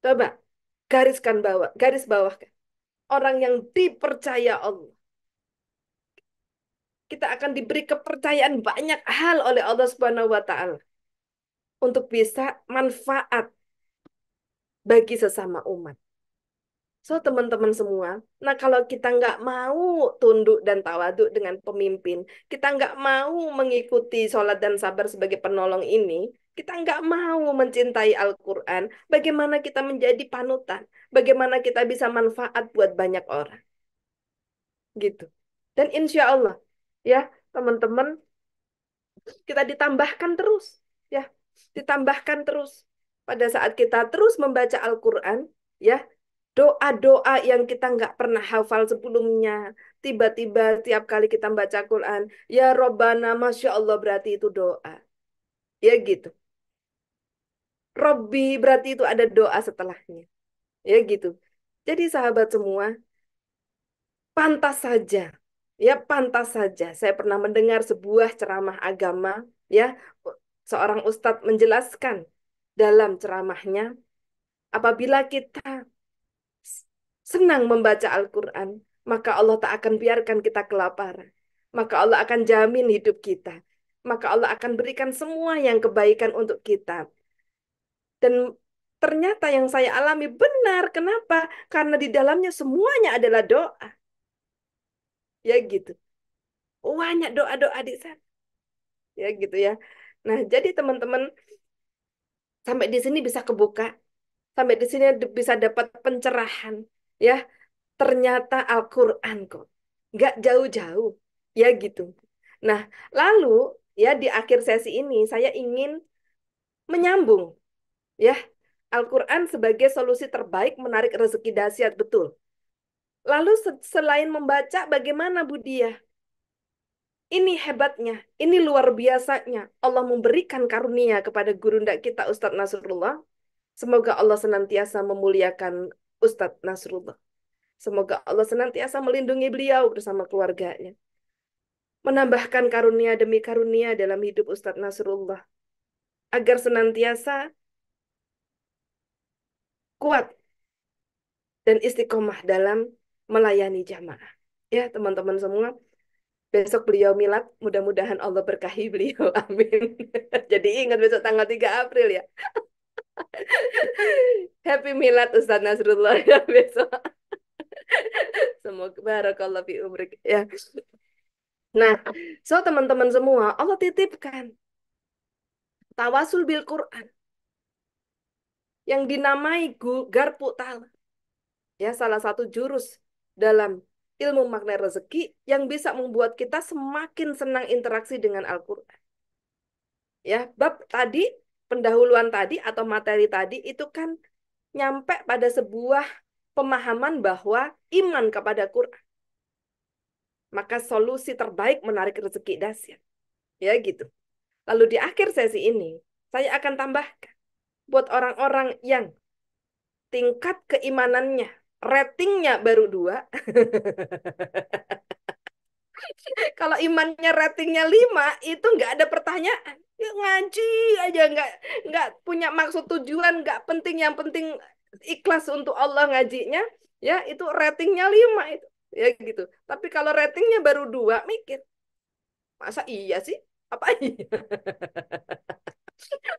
[SPEAKER 3] Coba garis bawah. Orang yang dipercaya Allah. Kita akan diberi kepercayaan banyak hal oleh Allah Subhanahu wa taala untuk bisa manfaat bagi sesama umat. So, teman-teman semua, nah kalau kita nggak mau tunduk dan tawaduk dengan pemimpin, kita nggak mau mengikuti sholat dan sabar sebagai penolong ini, kita nggak mau mencintai Al-Quran, bagaimana kita menjadi panutan? Bagaimana kita bisa manfaat buat banyak orang? Gitu. Dan insya Allah, ya teman-teman, kita ditambahkan terus, ya, ditambahkan terus. Pada saat kita terus membaca Al-Quran, ya, doa-doa yang kita nggak pernah hafal sebelumnya, tiba-tiba tiap kali kita baca Quran, ya Robbana, Masya Allah berarti itu doa. Ya gitu. Robbi berarti itu ada doa setelahnya. Ya gitu. Jadi sahabat semua, pantas saja. Ya pantas saja. Saya pernah mendengar sebuah ceramah agama, ya, seorang ustadz menjelaskan dalam ceramahnya, apabila kita senang membaca Al-Quran, maka Allah tak akan biarkan kita kelaparan. Maka Allah akan jamin hidup kita. Maka Allah akan berikan semua yang kebaikan untuk kita. Dan ternyata yang saya alami benar. Kenapa? Karena di dalamnya semuanya adalah doa. Ya gitu. Banyak doa-doa di sana. Ya gitu ya. Nah, jadi teman-teman sampai di sini bisa kebuka. Sampai di sini bisa dapat pencerahan. Ya, ternyata Al-Quran kok. Nggak jauh-jauh. Ya gitu. Nah, lalu ya di akhir sesi ini saya ingin menyambung. Ya, Al-Quran sebagai solusi terbaik menarik rezeki dahsyat, betul. Lalu selain membaca, bagaimana Budia? Ini hebatnya, ini luar biasanya. Allah memberikan karunia kepada gurunda kita Ustadz Nasrullah. Semoga Allah senantiasa memuliakan Ustadz Nasrullah. Semoga Allah senantiasa melindungi beliau bersama keluarganya. Menambahkan karunia demi karunia dalam hidup Ustadz Nasrullah. Agar senantiasa kuat dan istiqomah dalam melayani jamaah. Ya, teman-teman semua, besok beliau milad, mudah-mudahan Allah berkahi beliau. Amin. Jadi ingat besok tanggal 3 April ya. Happy milad Ustaz Nasrullah ya besok. Semoga barakallah fi umrik ya. Nah, so teman-teman semua, Allah titipkan tawasul bil Quran yang dinamai garpu tala. Ya, salah satu jurus dalam ilmu makna rezeki yang bisa membuat kita semakin senang interaksi dengan Al-Quran. Ya, bab tadi, pendahuluan tadi atau materi tadi itu kan nyampe pada sebuah pemahaman bahwa iman kepada Quran. Maka solusi terbaik menarik rezeki dahsyat. Ya gitu. Lalu di akhir sesi ini, saya akan tambahkan buat orang-orang yang tingkat keimanannya, ratingnya baru 2. Kalau imannya ratingnya 5, itu nggak ada pertanyaan. Ya, ngaji aja nggak punya maksud tujuan, nggak penting. Yang penting ikhlas untuk Allah ngajinya, ya itu ratingnya 5 itu. Ya gitu. Tapi kalau ratingnya baru 2, mikir, masa iya sih? Apa iya?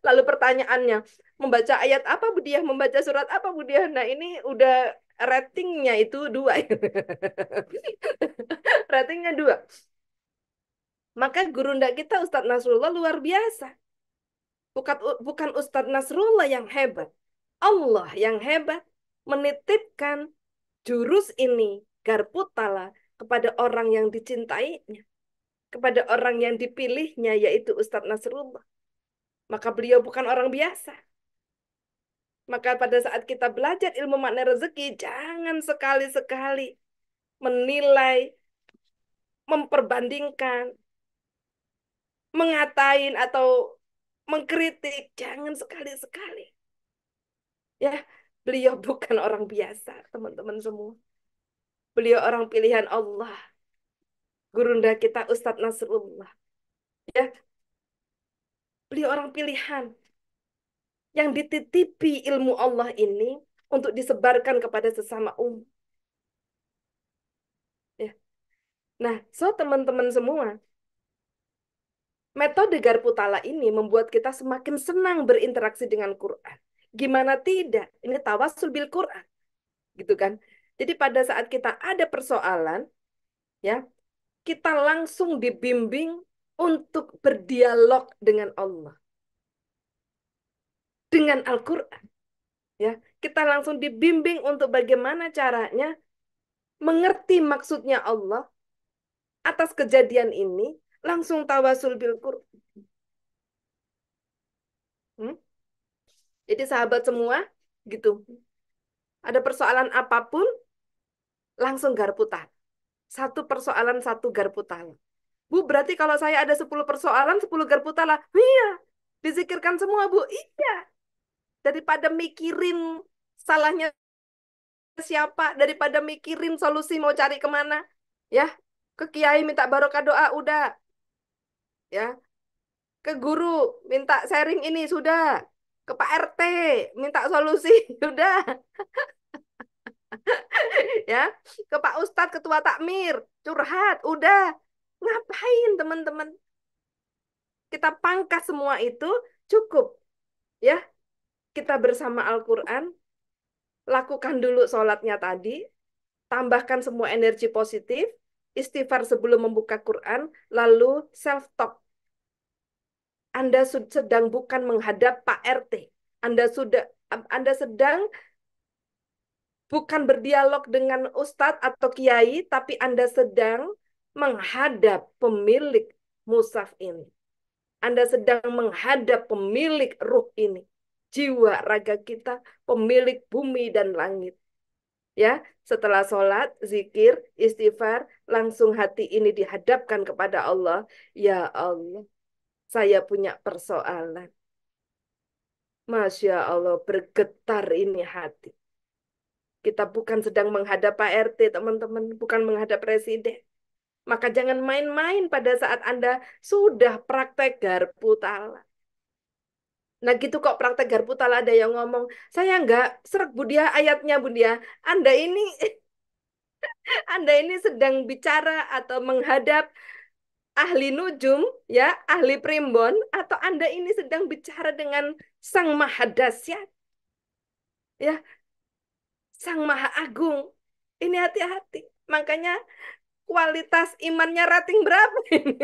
[SPEAKER 3] Lalu pertanyaannya, membaca ayat apa Bu Diah? Membaca surat apa Bu Diah? Nah ini udah ratingnya itu 2. Ratingnya 2. Maka gurunda kita Ustadz Nasrullah luar biasa. Bukan Ustadz Nasrullah yang hebat. Allah yang hebat menitipkan jurus ini, garpu tala, kepada orang yang dicintainya. Kepada orang yang dipilihnya, yaitu Ustadz Nasrullah. Maka beliau bukan orang biasa. Maka pada saat kita belajar ilmu makna rezeki, jangan sekali-sekali menilai, memperbandingkan, mengatain atau mengkritik. Jangan sekali-sekali. Ya, beliau bukan orang biasa, teman-teman semua. Beliau orang pilihan Allah. Gurunda kita Ustadz Nasrullah. Ya, beliau orang pilihan yang dititipi ilmu Allah ini untuk disebarkan kepada sesama umat. Ya. Nah, so teman-teman semua, metode garpu tala ini membuat kita semakin senang berinteraksi dengan Quran. Gimana tidak? Ini tawasul bil Quran. Gitu kan? Jadi pada saat kita ada persoalan, ya, kita langsung dibimbing untuk berdialog dengan Allah. Dengan Al-Quran. Ya, kita langsung dibimbing untuk bagaimana caranya mengerti maksudnya Allah atas kejadian ini, langsung tawasul bil Quran. Jadi sahabat semua, gitu. Ada persoalan apapun, langsung garpu tala. Satu persoalan, satu garpu tala. Bu, berarti kalau saya ada 10 persoalan, 10 garpu tala. Iya, dizikirkan semua, Bu. Iya. Daripada mikirin salahnya siapa, daripada mikirin solusi mau cari kemana. Ya, ke kiai minta barokah doa, udah. Ya, ke guru minta sharing ini, sudah. Ke Pak RT minta solusi, sudah. Ya, ke Pak Ustadz ketua takmir curhat, udah. Ngapain teman-teman? Kita pangkas semua itu, cukup. Ya, kita bersama Al-Quran, lakukan dulu sholatnya tadi, tambahkan semua energi positif, istighfar sebelum membuka Quran, lalu self-talk. Anda sedang bukan menghadap Pak RT. Anda sedang bukan berdialog dengan Ustadz atau Kiai, tapi Anda sedang menghadap pemilik mushaf ini. Anda sedang menghadap pemilik ruh ini. Jiwa raga kita, pemilik bumi dan langit. Ya, setelah sholat, zikir, istighfar, langsung hati ini dihadapkan kepada Allah. Ya Allah, saya punya persoalan. Masya Allah, bergetar ini hati. Kita bukan sedang menghadap Pak RT, teman-teman. Bukan menghadap presiden. Maka jangan main-main pada saat Anda sudah praktek garpu tala. Nah gitu kok praktek Garputala ada yang ngomong, saya nggak serak Bu Dia ayatnya Bu Dia. Anda ini Anda ini sedang bicara atau menghadap ahli nujum, ya, ahli primbon, atau Anda ini sedang bicara dengan Sang Maha Dahsyat, ya, Sang Maha Agung. Ini hati-hati. Makanya kualitas imannya rating berapa ini?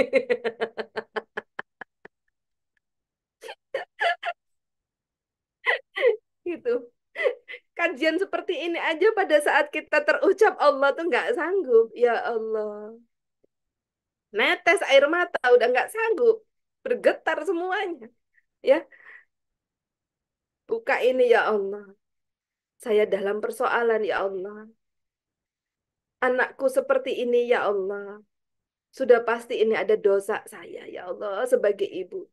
[SPEAKER 3] Gitu. Kajian seperti ini aja pada saat kita terucap Allah tuh nggak sanggup. Ya Allah. Netes air mata udah nggak sanggup. Bergetar semuanya. Ya, buka ini ya Allah. Saya dalam persoalan ya Allah. Anakku seperti ini ya Allah. Sudah pasti ini ada dosa saya ya Allah sebagai ibu.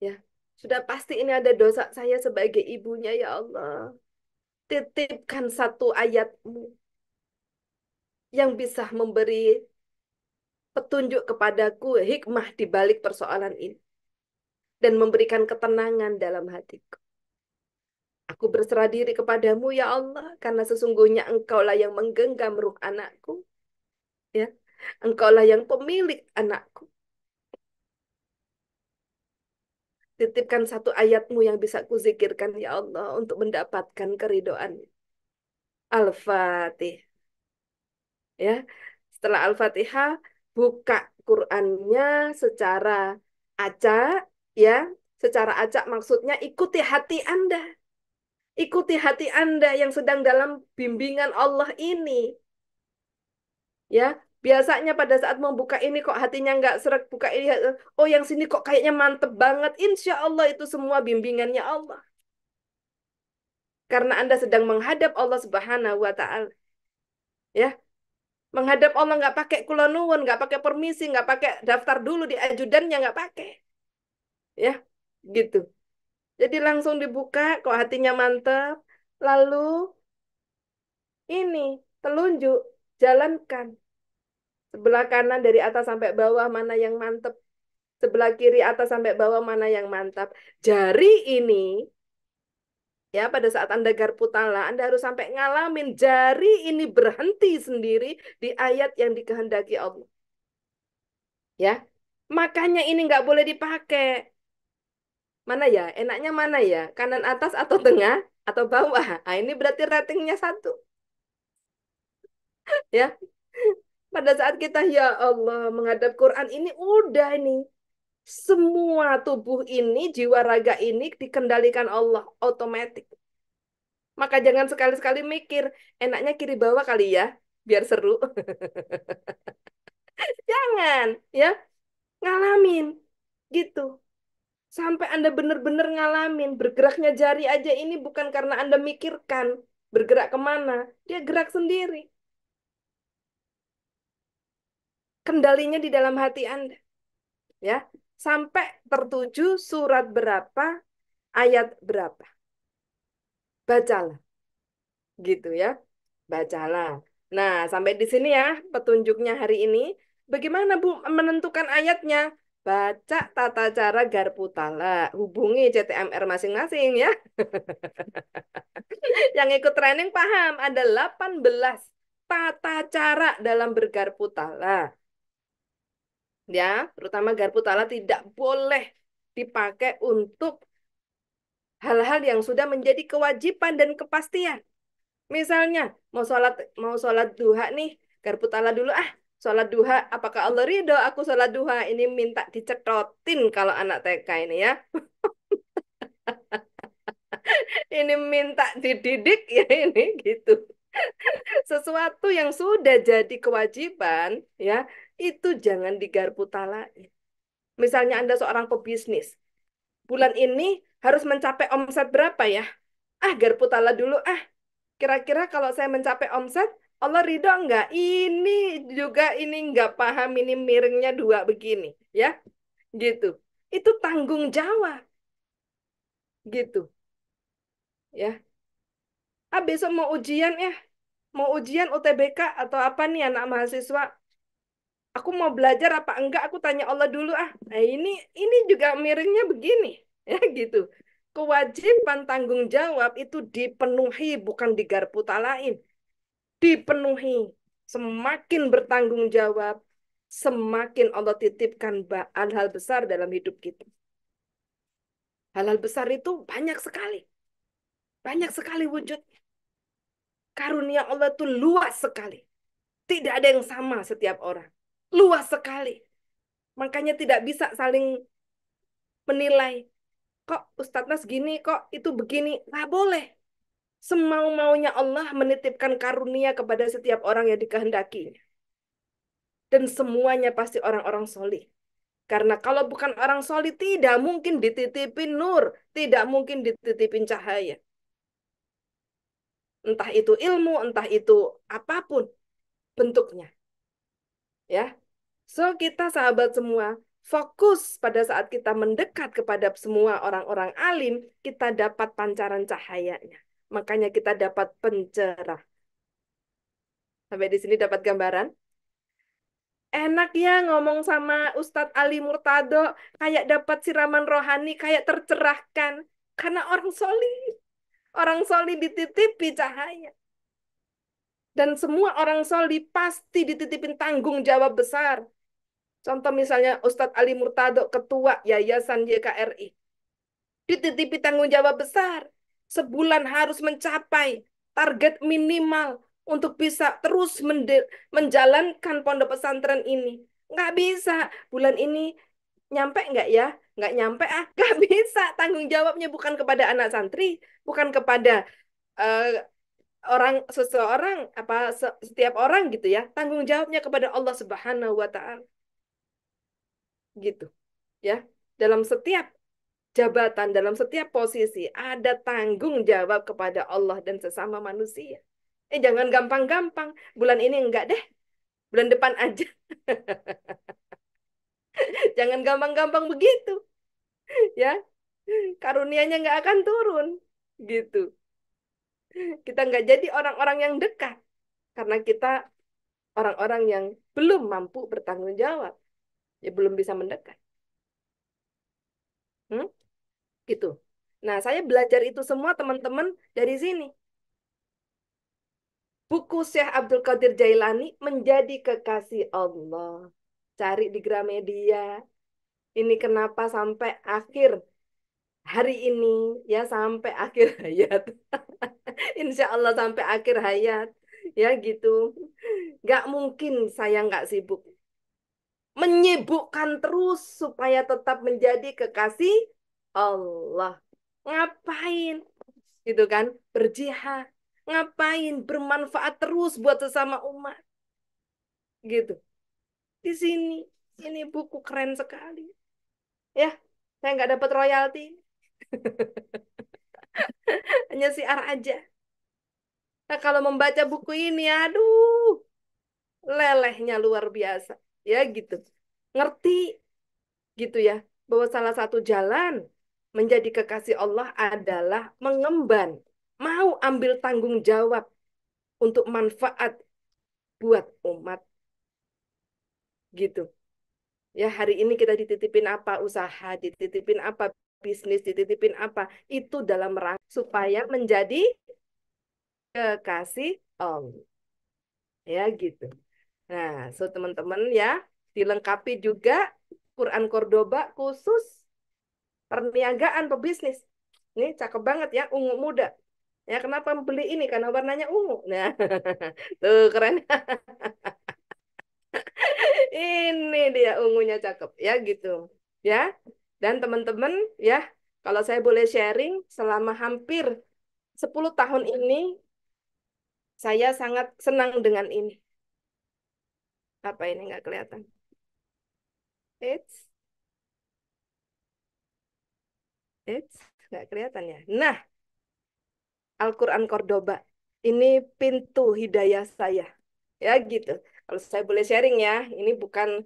[SPEAKER 3] Ya, sudah pasti ini ada dosa saya sebagai ibunya ya Allah. Titipkan satu ayatmu yang bisa memberi petunjuk kepadaku hikmah di balik persoalan ini dan memberikan ketenangan dalam hatiku. Aku berserah diri kepadamu ya Allah karena sesungguhnya Engkaulah yang menggenggam ruh anakku, ya. Engkaulah yang pemilik anakku. Titipkan satu ayatmu yang bisa kuzikirkan ya Allah untuk mendapatkan keridhaan. Al-Fatih, ya. Setelah Al-Fatihah, buka Qur'annya secara acak, ya. Secara acak maksudnya ikuti hati Anda. Ikuti hati Anda yang sedang dalam bimbingan Allah ini. Ya, biasanya pada saat membuka ini kok hatinya nggak serak, buka ini, oh yang sini kok kayaknya mantep banget. Insya Allah itu semua bimbingannya Allah. Karena Anda sedang menghadap Allah Subhanahu wa Ta'ala. Ya, menghadap Allah nggak pakai kula nuwun, nggak pakai permisi, nggak pakai daftar dulu di ajudannya, nggak pakai. Ya, gitu. Jadi langsung dibuka, kok hatinya mantep. Lalu ini telunjuk, jalankan. Sebelah kanan dari atas sampai bawah mana yang mantep. Sebelah kiri atas sampai bawah mana yang mantap. Jari ini, ya pada saat Anda garputala, Anda harus sampai ngalamin jari ini berhenti sendiri di ayat yang dikehendaki Allah. Ya, makanya ini nggak boleh dipakai. Mana ya? Enaknya mana ya? Kanan atas atau tengah atau bawah? Ah, ini berarti ratingnya satu. Ya, pada saat kita ya Allah menghadap Quran ini udah ini. Semua tubuh ini, jiwa raga ini dikendalikan Allah otomatis. Maka jangan sekali-sekali mikir, enaknya kiri bawah kali ya, biar seru. Jangan, ya, ngalamin. Gitu. Sampai Anda benar-benar ngalamin. Bergeraknya jari aja ini bukan karena Anda mikirkan bergerak kemana. Dia gerak sendiri. Kendalinya di dalam hati Anda. Ya, sampai tertuju surat berapa, ayat berapa. Bacalah. Gitu ya. Bacalah. Nah, sampai di sini ya petunjuknya hari ini. Bagaimana Bu menentukan ayatnya? Baca tata cara Garputala. Hubungi CTMR masing-masing ya. Yang ikut training paham ada 18 tata cara dalam bergarputala. Ya, terutama Garputala tidak boleh dipakai untuk hal-hal yang sudah menjadi kewajiban dan kepastian. Misalnya, mau sholat duha nih, Garputala dulu ah. Sholat duha, apakah Allah ridho aku sholat duha? Ini minta dicetotin kalau anak TK ini ya. Ini minta dididik ya ini gitu. Sesuatu yang sudah jadi kewajiban ya, itu jangan digarputalain. Misalnya Anda seorang pebisnis, bulan ini harus mencapai omset berapa ya? Ah, garputala dulu ah. Kira-kira kalau saya mencapai omset, Allah ridho enggak? Ini juga ini enggak paham, ini miringnya dua begini, ya, gitu. Itu tanggung jawab, gitu, ya. Ah besok mau ujian ya, mau ujian UTBK atau apa nih anak mahasiswa? Aku mau belajar apa enggak? Aku tanya Allah dulu ah. Nah, ini juga miringnya begini, ya gitu. Kewajiban tanggung jawab itu dipenuhi, bukan digarputalain. Dipenuhi. Semakin bertanggung jawab, semakin Allah titipkan hal-hal besar dalam hidup kita. Hal-hal besar itu banyak sekali. Banyak sekali wujud. Karunia Allah itu luas sekali. Tidak ada yang sama setiap orang. Luas sekali. Makanya tidak bisa saling menilai. Kok Ustadz Nas gini, kok itu begini. Nggak boleh. Semau-maunya Allah menitipkan karunia kepada setiap orang yang dikehendakinya. Dan semuanya pasti orang-orang solih. Karena kalau bukan orang solih, tidak mungkin dititipin nur. Tidak mungkin dititipin cahaya. Entah itu ilmu, entah itu apapun bentuknya. Ya, so kita sahabat semua, fokus pada saat kita mendekat kepada semua orang-orang alim, kita dapat pancaran cahayanya. Makanya kita dapat pencerah. Sampai di sini dapat gambaran? Enak ya ngomong sama Ustadz Ali Murtado, kayak dapat siraman rohani, kayak tercerahkan. Karena orang soli dititipi cahaya. Dan semua orang soli pasti dititipin tanggung jawab besar. Contoh misalnya Ustadz Ali Murtado, Ketua Yayasan YKRI. Dititipi tanggung jawab besar. Sebulan harus mencapai target minimal untuk bisa terus menjalankan pondok pesantren ini. Nggak bisa. Bulan ini nyampe nggak ya? Nggak nyampe ah. Nggak bisa. Tanggung jawabnya bukan kepada anak santri. Bukan kepada eh, seseorang, apa setiap orang gitu ya. Tanggung jawabnya kepada Allah Subhanahu wa Ta'ala. Gitu. Ya. Dalam setiap jabatan, dalam setiap posisi, ada tanggung jawab kepada Allah dan sesama manusia. Jangan gampang-gampang. Bulan ini enggak deh. Bulan depan aja. Jangan gampang-gampang begitu. Ya, karunianya nggak akan turun. Gitu. Kita nggak jadi orang-orang yang dekat. Karena kita orang-orang yang belum mampu bertanggung jawab. Ya, belum bisa mendekat. Hmm? Gitu. Nah, saya belajar itu semua teman-teman dari sini. Buku Syekh Abdul Qadir Jailani menjadi kekasih Allah. Cari di Gramedia. Ini kenapa sampai akhir hari ini, ya sampai akhir hayat. Insya Allah sampai akhir hayat. Ya gitu. Gak mungkin saya nggak sibuk. Menyibukkan terus supaya tetap menjadi kekasih Allah. Ngapain? Gitu kan? Berjihad. Ngapain? Bermanfaat terus buat sesama umat. Gitu. Di sini. Ini buku keren sekali. Ya, saya nggak dapat royalti. Hanya siar aja. Nah, kalau membaca buku ini, aduh, lelehnya luar biasa. Ya gitu. Ngerti gitu ya. Bahwa salah satu jalan menjadi kekasih Allah adalah mengemban. Mau ambil tanggung jawab untuk manfaat buat umat. Gitu. Ya, hari ini kita dititipin apa usaha, dititipin apa bisnis, dititipin apa. Itu dalam rangka supaya menjadi kekasih Allah. Ya, gitu. Nah, so teman-teman ya, dilengkapi juga Quran Cordoba khusus perniagaan pebisnis. Ini cakep banget ya, ungu muda. Ya, kenapa beli ini? Karena warnanya ungu. Nah, tuh keren. Ini dia ungunya cakep ya gitu. Ya. Dan teman-teman ya, kalau saya boleh sharing selama hampir 10 tahun ini saya sangat senang dengan ini. Apa ini nggak kelihatan? It's it's nggak kelihatan ya. Nah, Al-Quran Cordoba. Ini pintu hidayah saya. Ya gitu. Kalau saya boleh sharing ya, ini bukan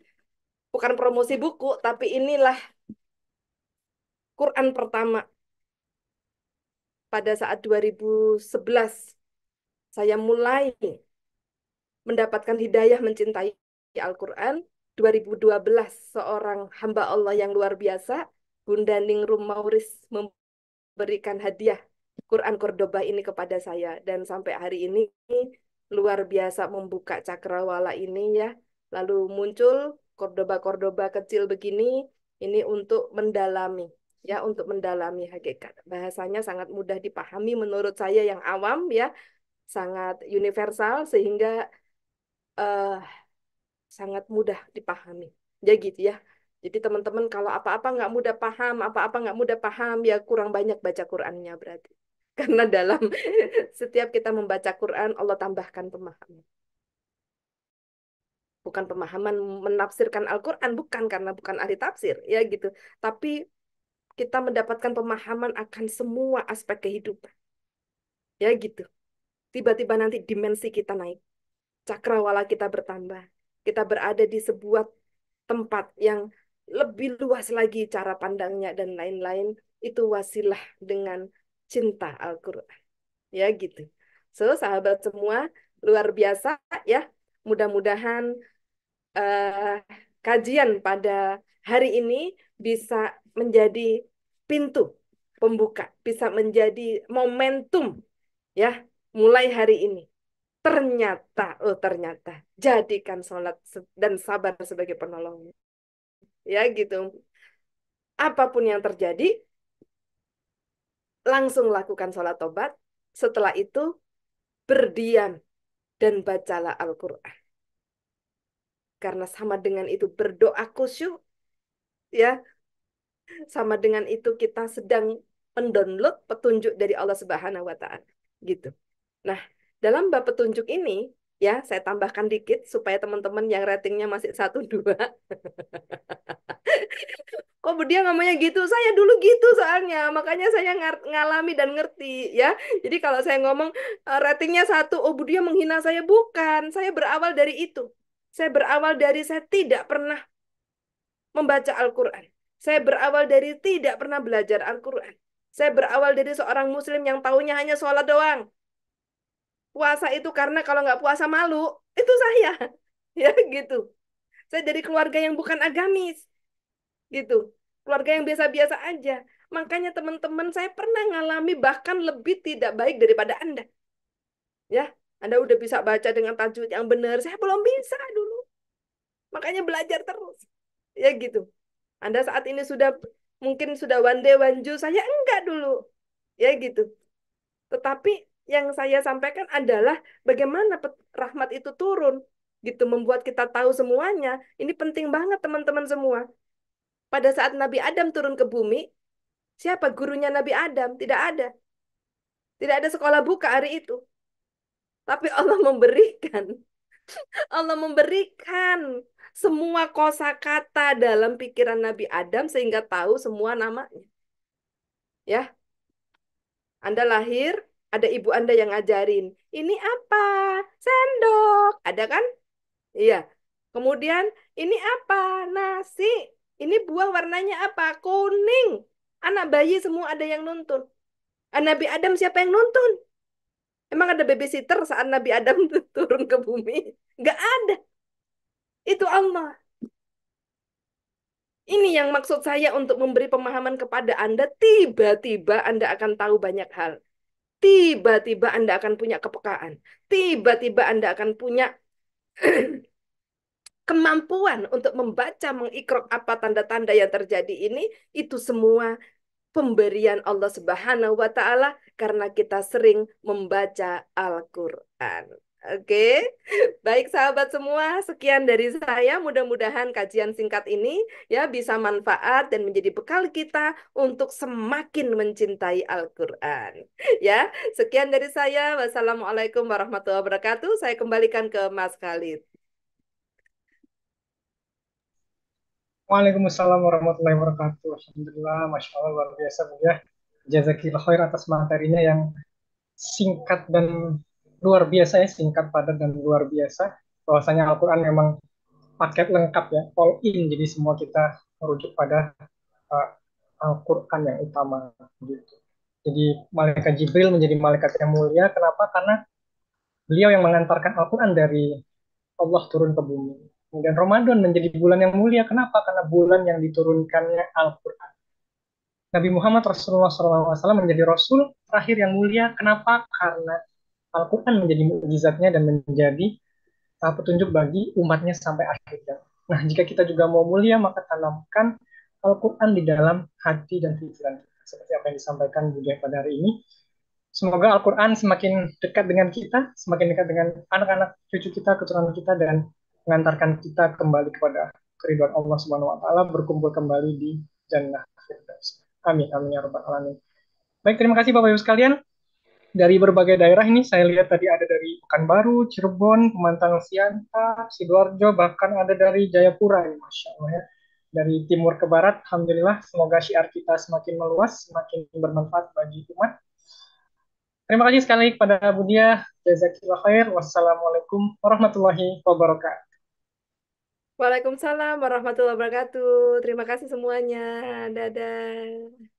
[SPEAKER 3] bukan promosi buku, tapi inilah Quran pertama pada saat 2011 saya mulai mendapatkan hidayah mencintai Al-Quran. 2012, seorang hamba Allah yang luar biasa, Bunda Ningrum Mauris, memberikan hadiah Quran Cordoba ini kepada saya. Dan sampai hari ini luar biasa membuka cakrawala ini ya. Lalu muncul Cordoba-Cordoba kecil begini, ini untuk mendalami. Ya, untuk mendalami hakikat. Bahasanya sangat mudah dipahami menurut saya yang awam ya, sangat universal sehingga eh, sangat mudah dipahami. Ya gitu ya. Jadi teman-teman kalau apa-apa nggak mudah paham, apa-apa nggak mudah paham, ya kurang banyak baca Qurannya berarti. Karena dalam setiap kita membaca Quran, Allah tambahkan pemahaman. Bukan pemahaman menafsirkan Al-Quran, bukan karena bukan ahli tafsir, ya gitu. Tapi kita mendapatkan pemahaman akan semua aspek kehidupan, ya gitu. Tiba-tiba nanti dimensi kita naik, cakrawala kita bertambah. Kita berada di sebuah tempat yang lebih luas lagi cara pandangnya dan lain-lain. Itu wasilah dengan cinta Al-Quran. Ya gitu. So, sahabat semua, luar biasa ya. Mudah-mudahan eh, kajian pada hari ini bisa menjadi pintu pembuka, bisa menjadi momentum ya, mulai hari ini. Ternyata, oh ternyata, jadikan sholat dan sabar sebagai penolongmu. Ya gitu. Apapun yang terjadi, langsung lakukan sholat tobat. Setelah itu, berdiam dan bacalah Al-Quran. Karena sama dengan itu berdoa khusyuk, ya, sama dengan itu kita sedang mendownload petunjuk dari Allah Subhanahu wa Ta'ala. Gitu. Nah, dalam bab petunjuk ini, ya, saya tambahkan dikit supaya teman-teman yang ratingnya masih 1, 2. Kok dia namanya gitu? Saya dulu gitu soalnya. Makanya saya ngalami dan ngerti ya. Jadi kalau saya ngomong ratingnya 1, oh Budia menghina saya. Bukan. Saya berawal dari itu. Saya berawal dari saya tidak pernah membaca Al-Quran. Saya berawal dari tidak pernah belajar Al-Quran. Saya berawal dari seorang muslim yang taunya hanya sholat doang. Puasa itu karena kalau nggak puasa malu. Itu saya. Ya gitu. Saya dari keluarga yang bukan agamis. Gitu. Keluarga yang biasa-biasa aja. Makanya teman-teman saya pernah ngalami bahkan lebih tidak baik daripada Anda. Ya, Anda udah bisa baca dengan tajwid yang benar. Saya belum bisa dulu. Makanya belajar terus. Ya gitu. Anda saat ini sudah mungkin sudah one day one ju, saya enggak dulu. Ya gitu. Tetapi yang saya sampaikan adalah bagaimana rahmat itu turun. Gitu membuat kita tahu semuanya. Ini penting banget teman-teman semua. Pada saat Nabi Adam turun ke bumi, siapa gurunya Nabi Adam? Tidak ada. Tidak ada sekolah buka hari itu. Tapi Allah memberikan semua kosakata dalam pikiran Nabi Adam sehingga tahu semua namanya. Ya, Anda lahir, ada ibu Anda yang ngajarin. Ini apa? Sendok. Ada kan? Iya. Kemudian, ini apa? Nasi. Ini buah warnanya apa? Kuning. Anak bayi semua ada yang nuntun. Nabi Adam siapa yang nuntun? Emang ada babysitter saat Nabi Adam turun ke bumi? Nggak ada. Itu Allah. Ini yang maksud saya untuk memberi pemahaman kepada Anda. Tiba-tiba Anda akan tahu banyak hal. Tiba-tiba Anda akan punya kepekaan. Tiba-tiba Anda akan punya kemampuan untuk membaca, mengikrok apa tanda-tanda yang terjadi ini. Itu semua pemberian Allah Subhanahu wa Ta'ala karena kita sering membaca Al-Quran. Oke, baik sahabat semua, sekian dari saya. Mudah-mudahan kajian singkat ini ya bisa manfaat dan menjadi bekal kita untuk semakin mencintai Al-Quran. Ya, sekian dari saya. Wassalamualaikum warahmatullahi wabarakatuh. Saya kembalikan ke Mas Khalid.
[SPEAKER 2] Waalaikumsalam warahmatullahi wabarakatuh. Alhamdulillah, Masya Allah, luar biasa Bu ya. Jazakillah khair atas materinya yang singkat dan luar biasa ya, singkat, padat dan luar biasa. Bahwasanya Al-Quran memang paket lengkap ya, all in. Jadi semua kita merujuk pada uh, Al-Quran yang utama gitu. Jadi malaikat Jibril menjadi malaikat yang mulia. Kenapa? Karena Beliau yang mengantarkan Al-Quran dari Allah turun ke bumi. Kemudian Ramadan menjadi bulan yang mulia. Kenapa? Karena bulan yang diturunkannya Al-Quran. Nabi Muhammad Rasulullah SAW menjadi Rasul terakhir yang mulia. Kenapa? Karena Al-Quran menjadi mukjizatnya dan menjadi petunjuk bagi umatnya sampai akhir zaman. Nah, jika kita juga mau mulia, maka tanamkan Al-Quran di dalam hati dan pikiran kita. Seperti apa yang disampaikan Budia pada hari ini. Semoga Al-Quran semakin dekat dengan kita, semakin dekat dengan anak-anak cucu kita, keturunan kita, dan mengantarkan kita kembali kepada keridhaan Allah Subhanahu wa taala, berkumpul kembali di Jannah Firdaus. Amin amin ya rabbal alamin. Baik, terima kasih Bapak Ibu sekalian. Dari berbagai daerah ini saya lihat tadi ada dari Pekanbaru, Cirebon, Pemantang Siantar, Sidoarjo, bahkan ada dari Jayapura, ini, Masya Allah ya. Dari timur ke barat, Alhamdulillah, semoga syiar kita semakin meluas, semakin bermanfaat bagi umat. Terima kasih sekali lagi kepada Budia. Jazakillah khair. Wassalamualaikum warahmatullahi wabarakatuh.
[SPEAKER 3] Waalaikumsalam warahmatullahi wabarakatuh. Terima kasih semuanya. Dadah.